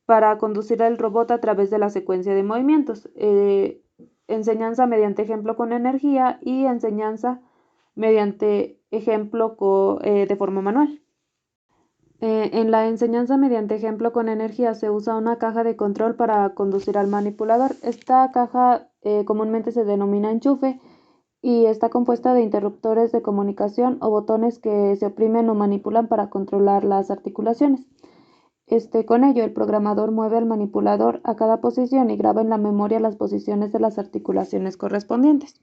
para conducir al robot a través de la secuencia de movimientos. Enseñanza mediante ejemplo con energía y enseñanza mediante ejemplo de forma manual. En la enseñanza mediante ejemplo con energía se usa una caja de control para conducir al manipulador. Esta caja comúnmente se denomina enchufe y está compuesta de interruptores de comunicación o botones que se oprimen o manipulan para controlar las articulaciones. Con ello, el programador mueve al manipulador a cada posición y graba en la memoria las posiciones de las articulaciones correspondientes.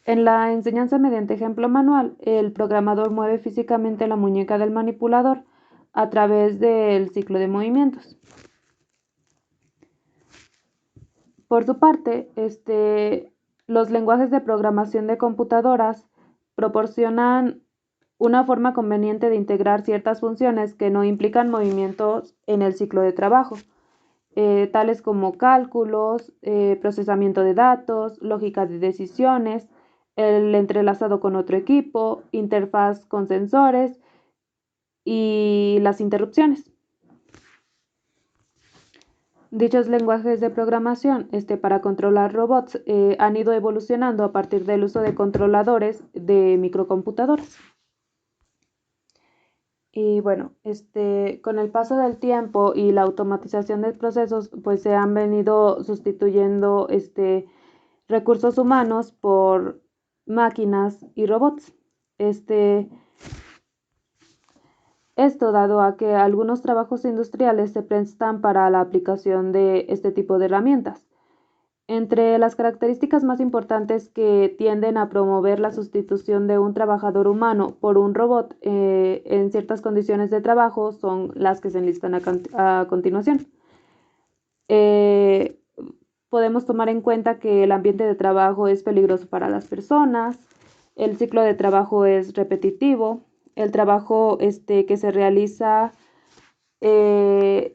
En la enseñanza mediante ejemplo manual, el programador mueve físicamente la muñeca del manipulador a través del ciclo de movimientos. Por su parte, los lenguajes de programación de computadoras proporcionan una forma conveniente de integrar ciertas funciones que no implican movimientos en el ciclo de trabajo, tales como cálculos, procesamiento de datos, lógica de decisiones, el entrelazado con otro equipo, interfaz con sensores y las interrupciones. Dichos lenguajes de programación para controlar robots han ido evolucionando a partir del uso de controladores de microcomputadoras. Y bueno, con el paso del tiempo y la automatización de procesos, pues se han venido sustituyendo recursos humanos por máquinas y robots. Esto dado a que algunos trabajos industriales se prestan para la aplicación de este tipo de herramientas. Entre las características más importantes que tienden a promover la sustitución de un trabajador humano por un robot en ciertas condiciones de trabajo son las que se enlistan a continuación. Podemos tomar en cuenta que el ambiente de trabajo es peligroso para las personas, el ciclo de trabajo es repetitivo, el trabajo que se realiza se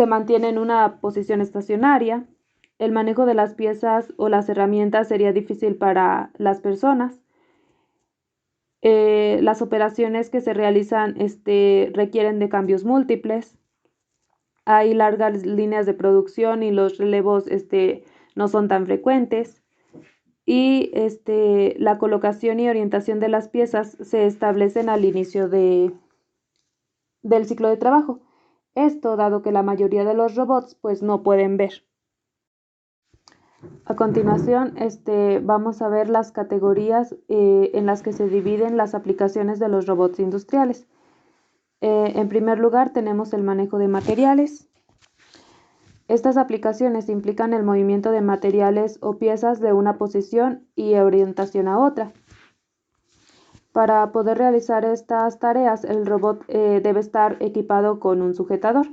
mantiene en una posición estacionaria. El manejo de las piezas o las herramientas sería difícil para las personas. Las operaciones que se realizan requieren de cambios múltiples. Hay largas líneas de producción y los relevos no son tan frecuentes. Y la colocación y orientación de las piezas se establecen al inicio del ciclo de trabajo. Esto dado que la mayoría de los robots pues no pueden ver. A continuación, vamos a ver las categorías en las que se dividen las aplicaciones de los robots industriales. En primer lugar, tenemos el manejo de materiales. Estas aplicaciones implican el movimiento de materiales o piezas de una posición y orientación a otra. Para poder realizar estas tareas, el robot debe estar equipado con un sujetador.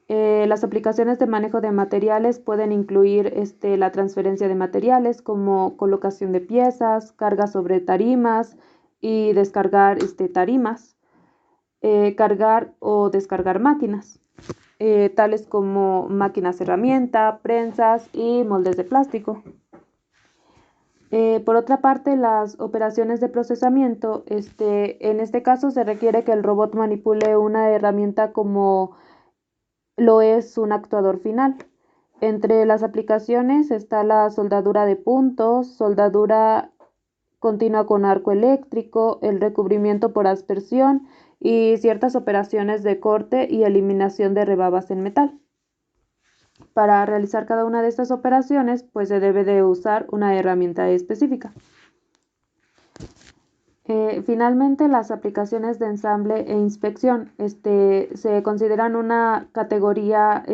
Las aplicaciones de manejo de materiales pueden incluir la transferencia de materiales como colocación de piezas, carga sobre tarimas y descargar tarimas, cargar o descargar máquinas, tales como máquinas herramienta, prensas y moldes de plástico. Por otra parte, las operaciones de procesamiento, en este caso se requiere que el robot manipule una herramienta como lo es un actuador final. Entre las aplicaciones está la soldadura de puntos, soldadura continua con arco eléctrico, el recubrimiento por aspersión y ciertas operaciones de corte y eliminación de rebabas en metal. Para realizar cada una de estas operaciones, pues se debe de usar una herramienta específica. Finalmente, las aplicaciones de ensamble e inspección se consideran una categoría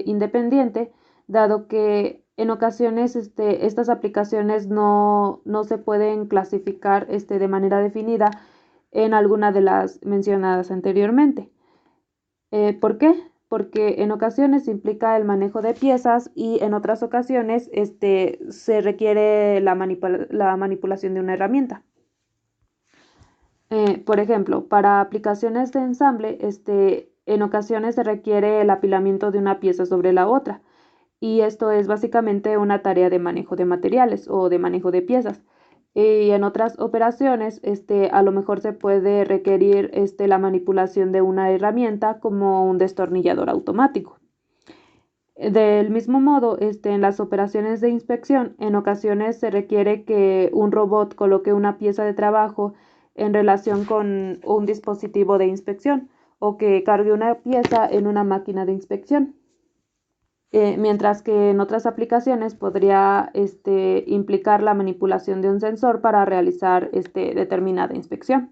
independiente, dado que en ocasiones estas aplicaciones no se pueden clasificar de manera definida en alguna de las mencionadas anteriormente. ¿Por qué? porque en ocasiones implica el manejo de piezas y en otras ocasiones se requiere la manipulación de una herramienta. Por ejemplo, para aplicaciones de ensamble, en ocasiones se requiere el apilamiento de una pieza sobre la otra, y esto es básicamente una tarea de manejo de materiales o de manejo de piezas. Y en otras operaciones, a lo mejor se puede requerir la manipulación de una herramienta como un destornillador automático. Del mismo modo, en las operaciones de inspección, en ocasiones se requiere que un robot coloque una pieza de trabajo en relación con un dispositivo de inspección o que cargue una pieza en una máquina de inspección. Mientras que en otras aplicaciones podría implicar la manipulación de un sensor para realizar determinada inspección.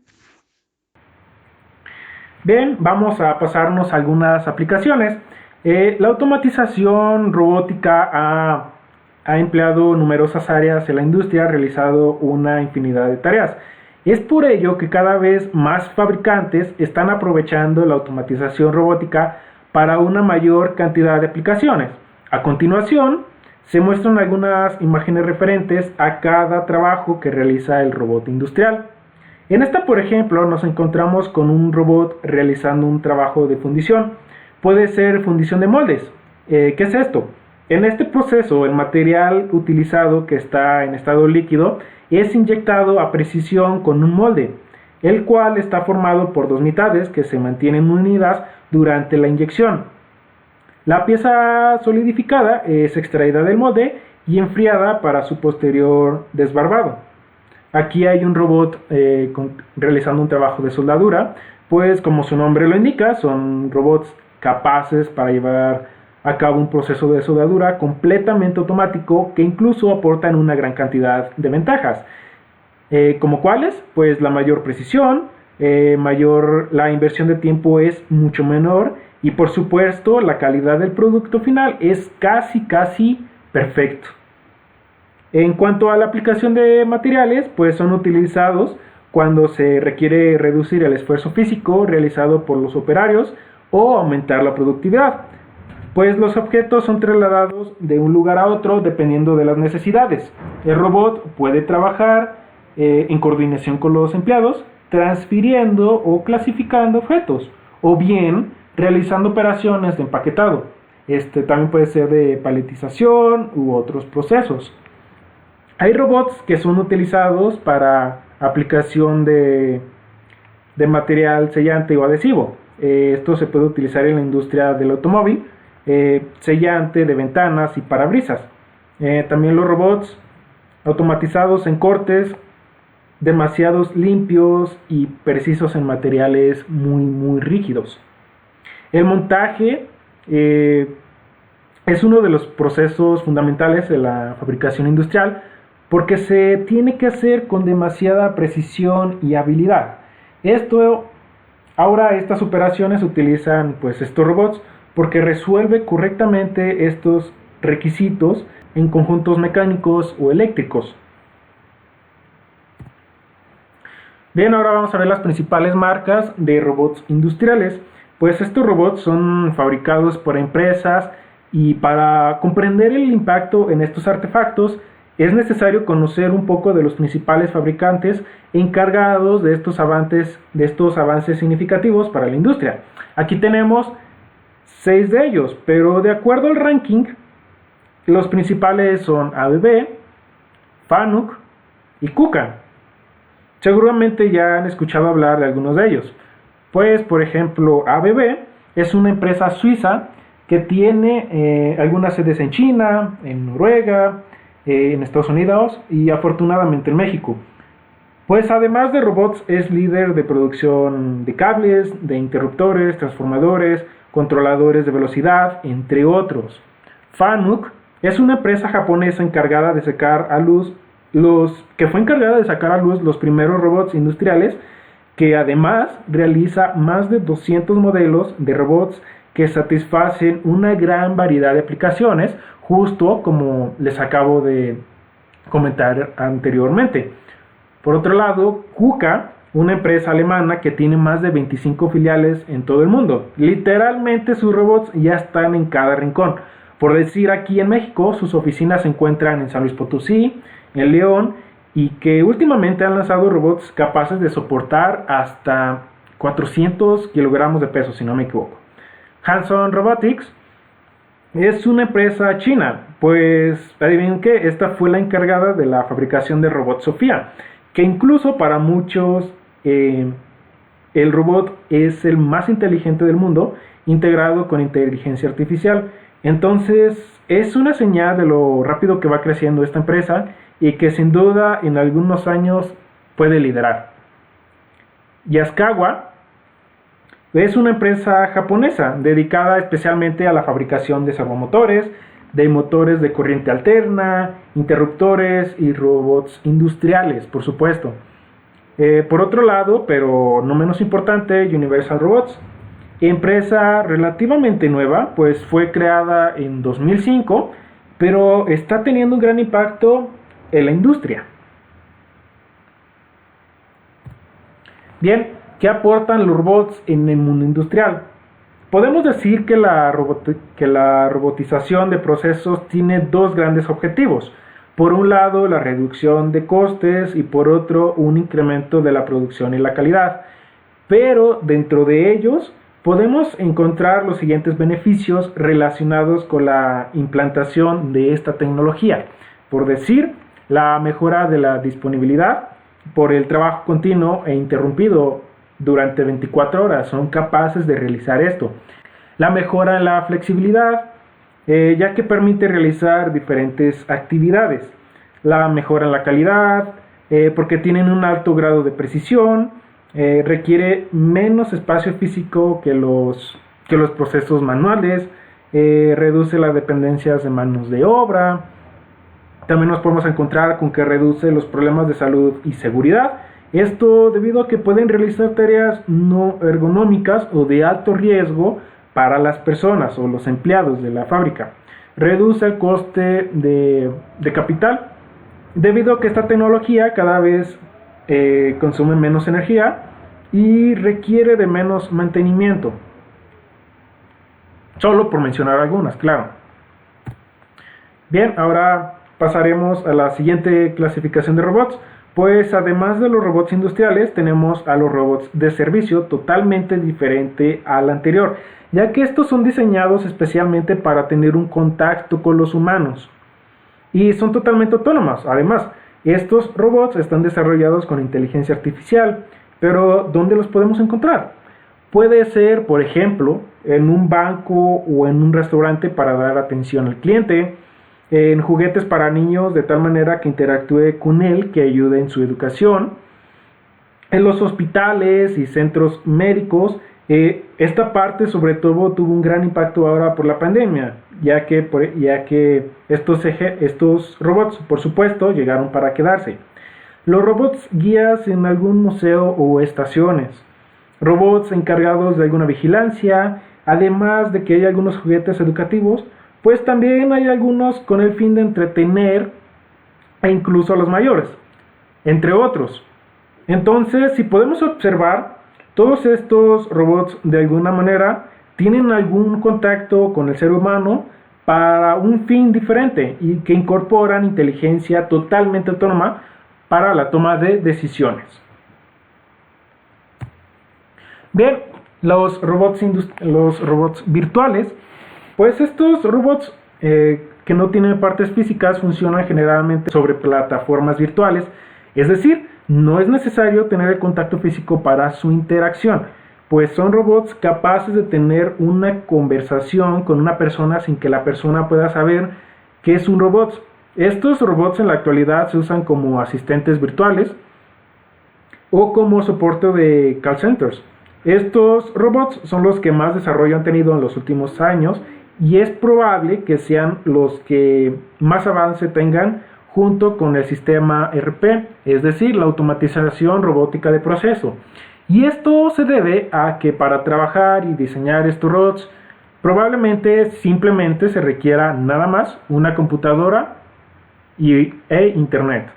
Bien, vamos a pasarnos a algunas aplicaciones. La automatización robótica ha empleado numerosas áreas en la industria, ha realizado una infinidad de tareas. Es por ello que cada vez más fabricantes están aprovechando la automatización robótica para una mayor cantidad de aplicaciones. A continuación, se muestran algunas imágenes referentes a cada trabajo que realiza el robot industrial. En esta, por ejemplo, nos encontramos con un robot realizando un trabajo de fundición. Puede ser fundición de moldes. ¿Qué es esto? En este proceso, el material utilizado, que está en estado líquido, es inyectado a precisión con un molde, el cual está formado por dos mitades que se mantienen unidas durante la inyección. La pieza solidificada es extraída del molde y enfriada para su posterior desbarbado. Aquí hay un robot realizando un trabajo de soldadura, pues como su nombre lo indica, son robots capaces para llevar a cabo un proceso de soldadura completamente automático que incluso aportan una gran cantidad de ventajas. ¿Como cuáles? Pues la mayor precisión, la inversión de tiempo es mucho menor y por supuesto la calidad del producto final es casi perfecto. En cuanto a la aplicación de materiales, pues son utilizados cuando se requiere reducir el esfuerzo físico realizado por los operarios o aumentar la productividad, pues los objetos son trasladados de un lugar a otro dependiendo de las necesidades. El robot puede trabajar en coordinación con los empleados, transfiriendo o clasificando objetos, o bien realizando operaciones de empaquetado. También puede ser de paletización u otros procesos. Hay robots que son utilizados para aplicación de material sellante o adhesivo. Esto se puede utilizar en la industria del automóvil, sellante de ventanas y parabrisas. También los robots automatizados en cortes demasiados limpios y precisos en materiales muy rígidos. El montaje es uno de los procesos fundamentales de la fabricación industrial porque se tiene que hacer con demasiada precisión y habilidad. Ahora estas operaciones utilizan pues estos robots porque resuelve correctamente estos requisitos en conjuntos mecánicos o eléctricos. Bien, ahora vamos a ver las principales marcas de robots industriales. Pues estos robots son fabricados por empresas y para comprender el impacto en estos artefactos es necesario conocer un poco de los principales fabricantes encargados de estos avances significativos para la industria. Aquí tenemos 6 de ellos, pero de acuerdo al ranking, los principales son ABB, Fanuc y KUKA. Seguramente ya han escuchado hablar de algunos de ellos. Pues, por ejemplo, ABB es una empresa suiza que tiene algunas sedes en China, en Noruega, en Estados Unidos y afortunadamente en México. Pues además de robots es líder de producción de cables, de interruptores, transformadores, controladores de velocidad, entre otros. Fanuc es una empresa japonesa encargada de sacar a luz los primeros robots industriales, que además realiza más de 200 modelos de robots que satisfacen una gran variedad de aplicaciones, justo como les acabo de comentar anteriormente. Por otro lado, KUKA una empresa alemana que tiene más de 25 filiales en todo el mundo. Literalmente sus robots ya están en cada rincón. Por decir, aquí en México sus oficinas se encuentran en San Luis Potosí, en León, y que últimamente han lanzado robots capaces de soportar hasta 400 kilogramos de peso, si no me equivoco. Hanson Robotics es una empresa china, pues adivinen qué, esta fue la encargada de la fabricación del robot Sofía, que incluso para muchos el robot es el más inteligente del mundo, integrado con inteligencia artificial. Entonces es una señal de lo rápido que va creciendo esta empresa y que sin duda en algunos años puede liderar. Yaskawa es una empresa japonesa dedicada especialmente a la fabricación de servomotores, de motores de corriente alterna, interruptores y robots industriales, por supuesto. Por otro lado, pero no menos importante, Universal Robots, empresa relativamente nueva, pues fue creada en 2005, pero está teniendo un gran impacto en la industria. Bien, ¿qué aportan los robots en el mundo industrial? Podemos decir que la robotización de procesos tiene dos grandes objetivos. Por un lado, la reducción de costes y por otro, un incremento de la producción y la calidad. Pero dentro de ellos podemos encontrar los siguientes beneficios relacionados con la implantación de esta tecnología. Por decir, la mejora de la disponibilidad por el trabajo continuo e interrumpido durante 24 horas. Son capaces de realizar esto. La mejora en la flexibilidad, ya que permite realizar diferentes actividades. La mejora en la calidad, porque tienen un alto grado de precisión. Requiere menos espacio físico que los procesos manuales. Reduce las dependencias de manos de obra. También nos podemos encontrar con que reduce los problemas de salud y seguridad. Esto debido a que pueden realizar tareas no ergonómicas o de alto riesgo para las personas o los empleados de la fábrica. Reduce el coste de capital debido a que esta tecnología cada vez consume menos energía y requiere de menos mantenimiento. Solo por mencionar algunas, claro. Bien, ahora pasaremos a la siguiente clasificación de robots. Pues además de los robots industriales, tenemos a los robots de servicio, totalmente diferente al anterior, ya que estos son diseñados especialmente para tener un contacto con los humanos y son totalmente autónomos. Además, estos robots están desarrollados con inteligencia artificial, pero ¿dónde los podemos encontrar? Puede ser, por ejemplo, en un banco o en un restaurante para dar atención al cliente, en juguetes para niños de tal manera que interactúe con él, que ayude en su educación, en los hospitales y centros médicos. Esta parte sobre todo tuvo un gran impacto ahora por la pandemia, ya que estos robots, por supuesto, llegaron para quedarse. Los robots guías en algún museo o estaciones, robots encargados de alguna vigilancia, además de que hay algunos juguetes educativos, pues también hay algunos con el fin de entretener e incluso a los mayores, entre otros. Entonces, si podemos observar, todos estos robots de alguna manera tienen algún contacto con el ser humano para un fin diferente y que incorporan inteligencia totalmente autónoma para la toma de decisiones. Bien, los robots virtuales, pues estos robots que no tienen partes físicas funcionan generalmente sobre plataformas virtuales, es decir, no es necesario tener el contacto físico para su interacción, pues son robots capaces de tener una conversación con una persona sin que la persona pueda saber que es un robot. Estos robots en la actualidad se usan como asistentes virtuales o como soporte de call centers. Estos robots son los que más desarrollo han tenido en los últimos años y es probable que sean los que más avance tengan junto con el sistema ERP, es decir, la automatización robótica de proceso. Y esto se debe a que para trabajar y diseñar estos robots probablemente simplemente se requiera nada más una computadora e internet.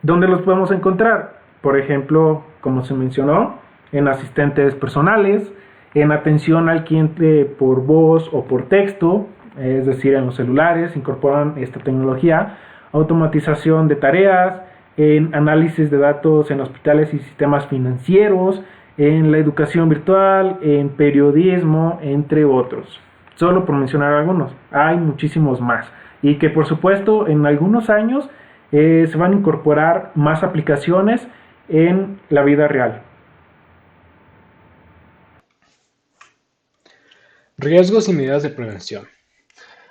¿Dónde los podemos encontrar? por ejemplo, como se mencionó, en asistentes personales, en atención al cliente por voz o por texto, es decir, en los celulares incorporan esta tecnología, automatización de tareas, en análisis de datos en hospitales y sistemas financieros, en la educación virtual, en periodismo, entre otros. Solo por mencionar algunos, hay muchísimos más. Y que por supuesto en algunos años se van a incorporar más aplicaciones en la vida real. Riesgos y medidas de prevención.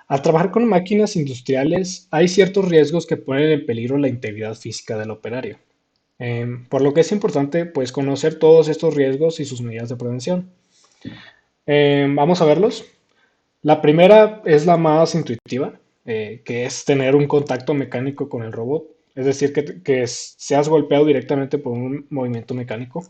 Al trabajar con máquinas industriales, hay ciertos riesgos que ponen en peligro la integridad física del operario. Por lo que es importante, pues, conocer todos estos riesgos y sus medidas de prevención. Vamos a verlos. La primera es la más intuitiva, que es tener un contacto mecánico con el robot, es decir, que seas golpeado directamente por un movimiento mecánico.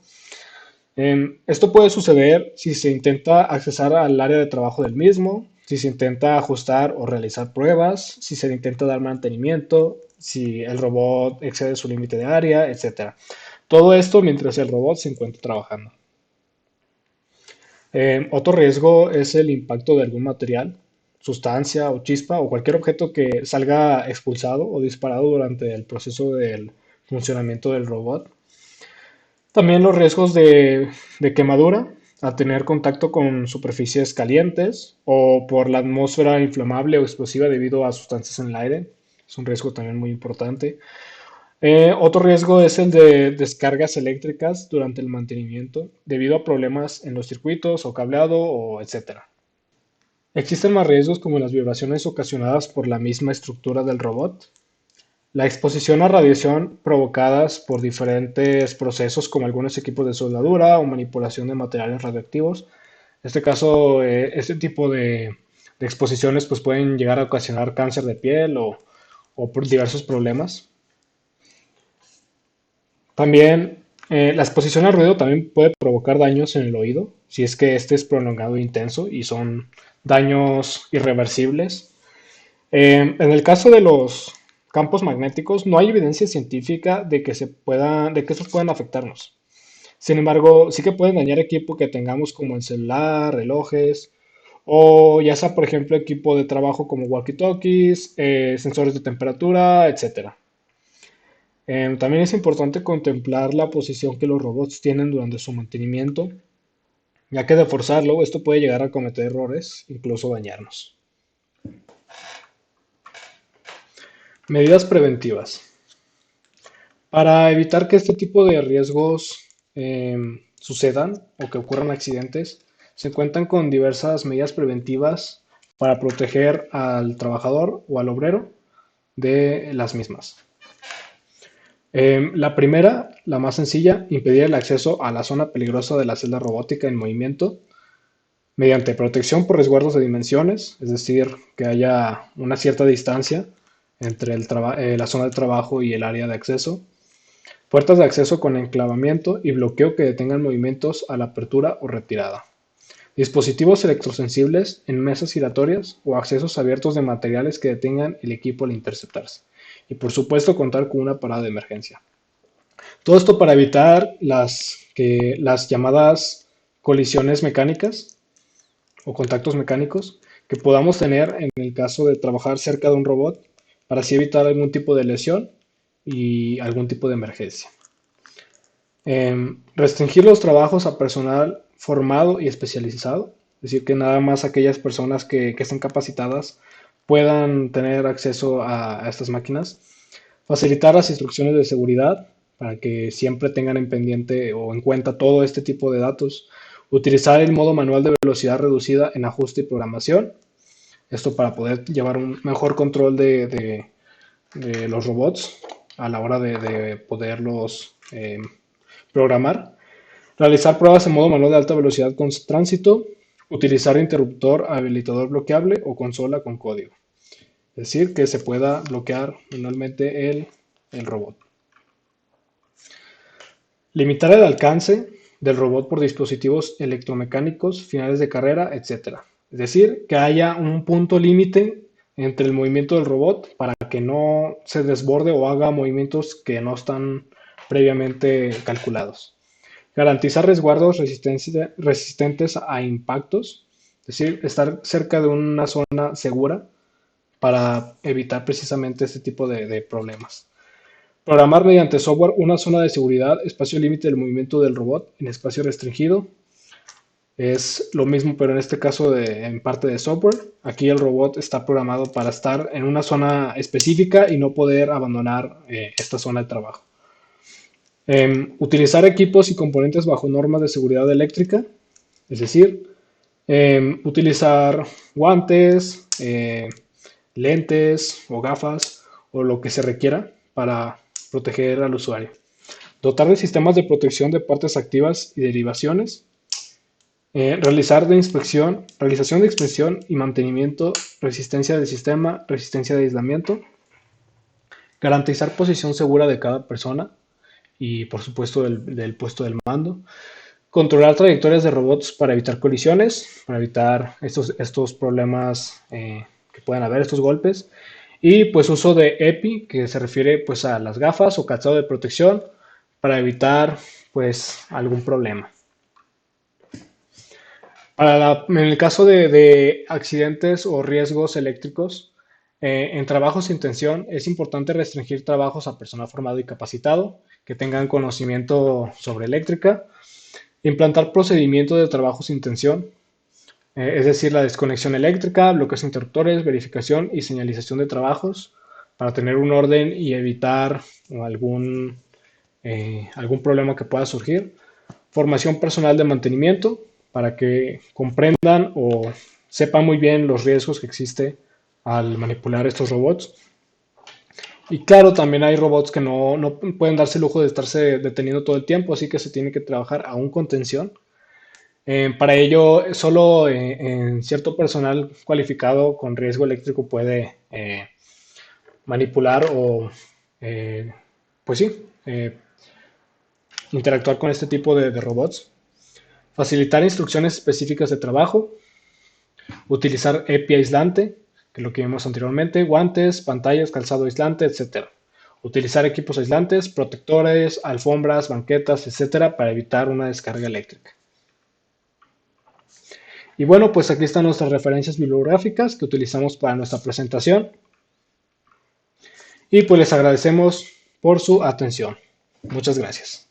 Esto puede suceder si se intenta accesar al área de trabajo del mismo, si se intenta ajustar o realizar pruebas, si se intenta dar mantenimiento, si el robot excede su límite de área, etc. Todo esto mientras el robot se encuentra trabajando. Otro riesgo es el impacto de algún material, sustancia o chispa o cualquier objeto que salga expulsado o disparado durante el proceso del funcionamiento del robot. También los riesgos de quemadura al tener contacto con superficies calientes o por la atmósfera inflamable o explosiva debido a sustancias en el aire. Es un riesgo también muy importante. Otro riesgo es el de descargas eléctricas durante el mantenimiento debido a problemas en los circuitos o cableado o etcétera. Existen más riesgos como las vibraciones ocasionadas por la misma estructura del robot, la exposición a radiación provocadas por diferentes procesos como algunos equipos de soldadura o manipulación de materiales radioactivos. En este caso, este tipo de exposiciones pues, pueden llegar a ocasionar cáncer de piel o por diversos problemas. También la exposición al ruido también puede provocar daños en el oído, si es que este es prolongado e intenso y son daños irreversibles. En el caso de los campos magnéticos, no hay evidencia científica de que estos puedan afectarnos. Sin embargo, sí que pueden dañar equipo que tengamos como el celular, relojes, o ya sea, por ejemplo, equipo de trabajo como walkie-talkies, sensores de temperatura, etcétera. También es importante contemplar la posición que los robots tienen durante su mantenimiento, ya que de forzarlo, esto puede llegar a cometer errores, incluso dañarnos. Medidas preventivas. Para evitar que este tipo de riesgos sucedan o que ocurran accidentes, se cuentan con diversas medidas preventivas para proteger al trabajador o al obrero de las mismas. La primera, la más sencilla, impedir el acceso a la zona peligrosa de la celda robótica en movimiento mediante protección por resguardos de dimensiones, es decir, que haya una cierta distancia entre la zona de trabajo y el área de acceso. Puertas de acceso con enclavamiento y bloqueo que detengan movimientos a la apertura o retirada. Dispositivos electrosensibles en mesas giratorias o accesos abiertos de materiales que detengan el equipo al interceptarse. Y por supuesto contar con una parada de emergencia. Todo esto para evitar las llamadas colisiones mecánicas o contactos mecánicos que podamos tener en el caso de trabajar cerca de un robot para así evitar algún tipo de lesión y algún tipo de emergencia. Restringir los trabajos a personal formado y especializado, es decir, que nada más aquellas personas que estén capacitadas puedan tener acceso a estas máquinas. Facilitar las instrucciones de seguridad para que siempre tengan en pendiente o en cuenta todo este tipo de datos. Utilizar el modo manual de velocidad reducida en ajuste y programación. Esto para poder llevar un mejor control de los robots a la hora de poderlos programar. Realizar pruebas en modo manual de alta velocidad con tránsito. Utilizar interruptor habilitador bloqueable o consola con código. Es decir, que se pueda bloquear manualmente el robot. Limitar el alcance del robot por dispositivos electromecánicos, finales de carrera, etc. Es decir, que haya un punto límite entre el movimiento del robot para que no se desborde o haga movimientos que no están previamente calculados. Garantizar resguardos resistentes a impactos, es decir, estar cerca de una zona segura para evitar precisamente este tipo de problemas. Programar mediante software una zona de seguridad, espacio límite del movimiento del robot en espacio restringido. Es lo mismo, pero en este caso en parte de software. Aquí el robot está programado para estar en una zona específica y no poder abandonar esta zona de trabajo. Utilizar equipos y componentes bajo normas de seguridad eléctrica, es decir, utilizar guantes, lentes o gafas o lo que se requiera para proteger al usuario. Dotar de sistemas de protección de partes activas y derivaciones. Realización de inspección y mantenimiento, resistencia del sistema, resistencia de aislamiento. Garantizar posición segura de cada persona y por supuesto del puesto del mando. Controlar trayectorias de robots para evitar colisiones, para evitar estos problemas que puedan haber, estos golpes. Y pues uso de EPI, que se refiere pues a las gafas o calzado de protección para evitar pues algún problema. En el caso de accidentes o riesgos eléctricos, en trabajos sin tensión es importante restringir trabajos a personal formado y capacitado que tengan conocimiento sobre eléctrica, implantar procedimientos de trabajo sin tensión, es decir, la desconexión eléctrica, bloqueos interruptores, verificación y señalización de trabajos para tener un orden y evitar algún problema que pueda surgir. Formación personal de mantenimiento para que comprendan o sepan muy bien los riesgos que existe al manipular estos robots. Y claro, también hay robots que no pueden darse el lujo de estarse deteniendo todo el tiempo, así que se tiene que trabajar aún con tensión. Para ello, solo en cierto personal cualificado con riesgo eléctrico puede manipular o, pues sí, interactuar con este tipo de robots. Facilitar instrucciones específicas de trabajo. Utilizar EPI aislante, que es lo que vimos anteriormente, guantes, pantallas, calzado aislante, etc. Utilizar equipos aislantes, protectores, alfombras, banquetas, etc. para evitar una descarga eléctrica. Y bueno, pues aquí están nuestras referencias bibliográficas que utilizamos para nuestra presentación. Y pues les agradecemos por su atención. Muchas gracias.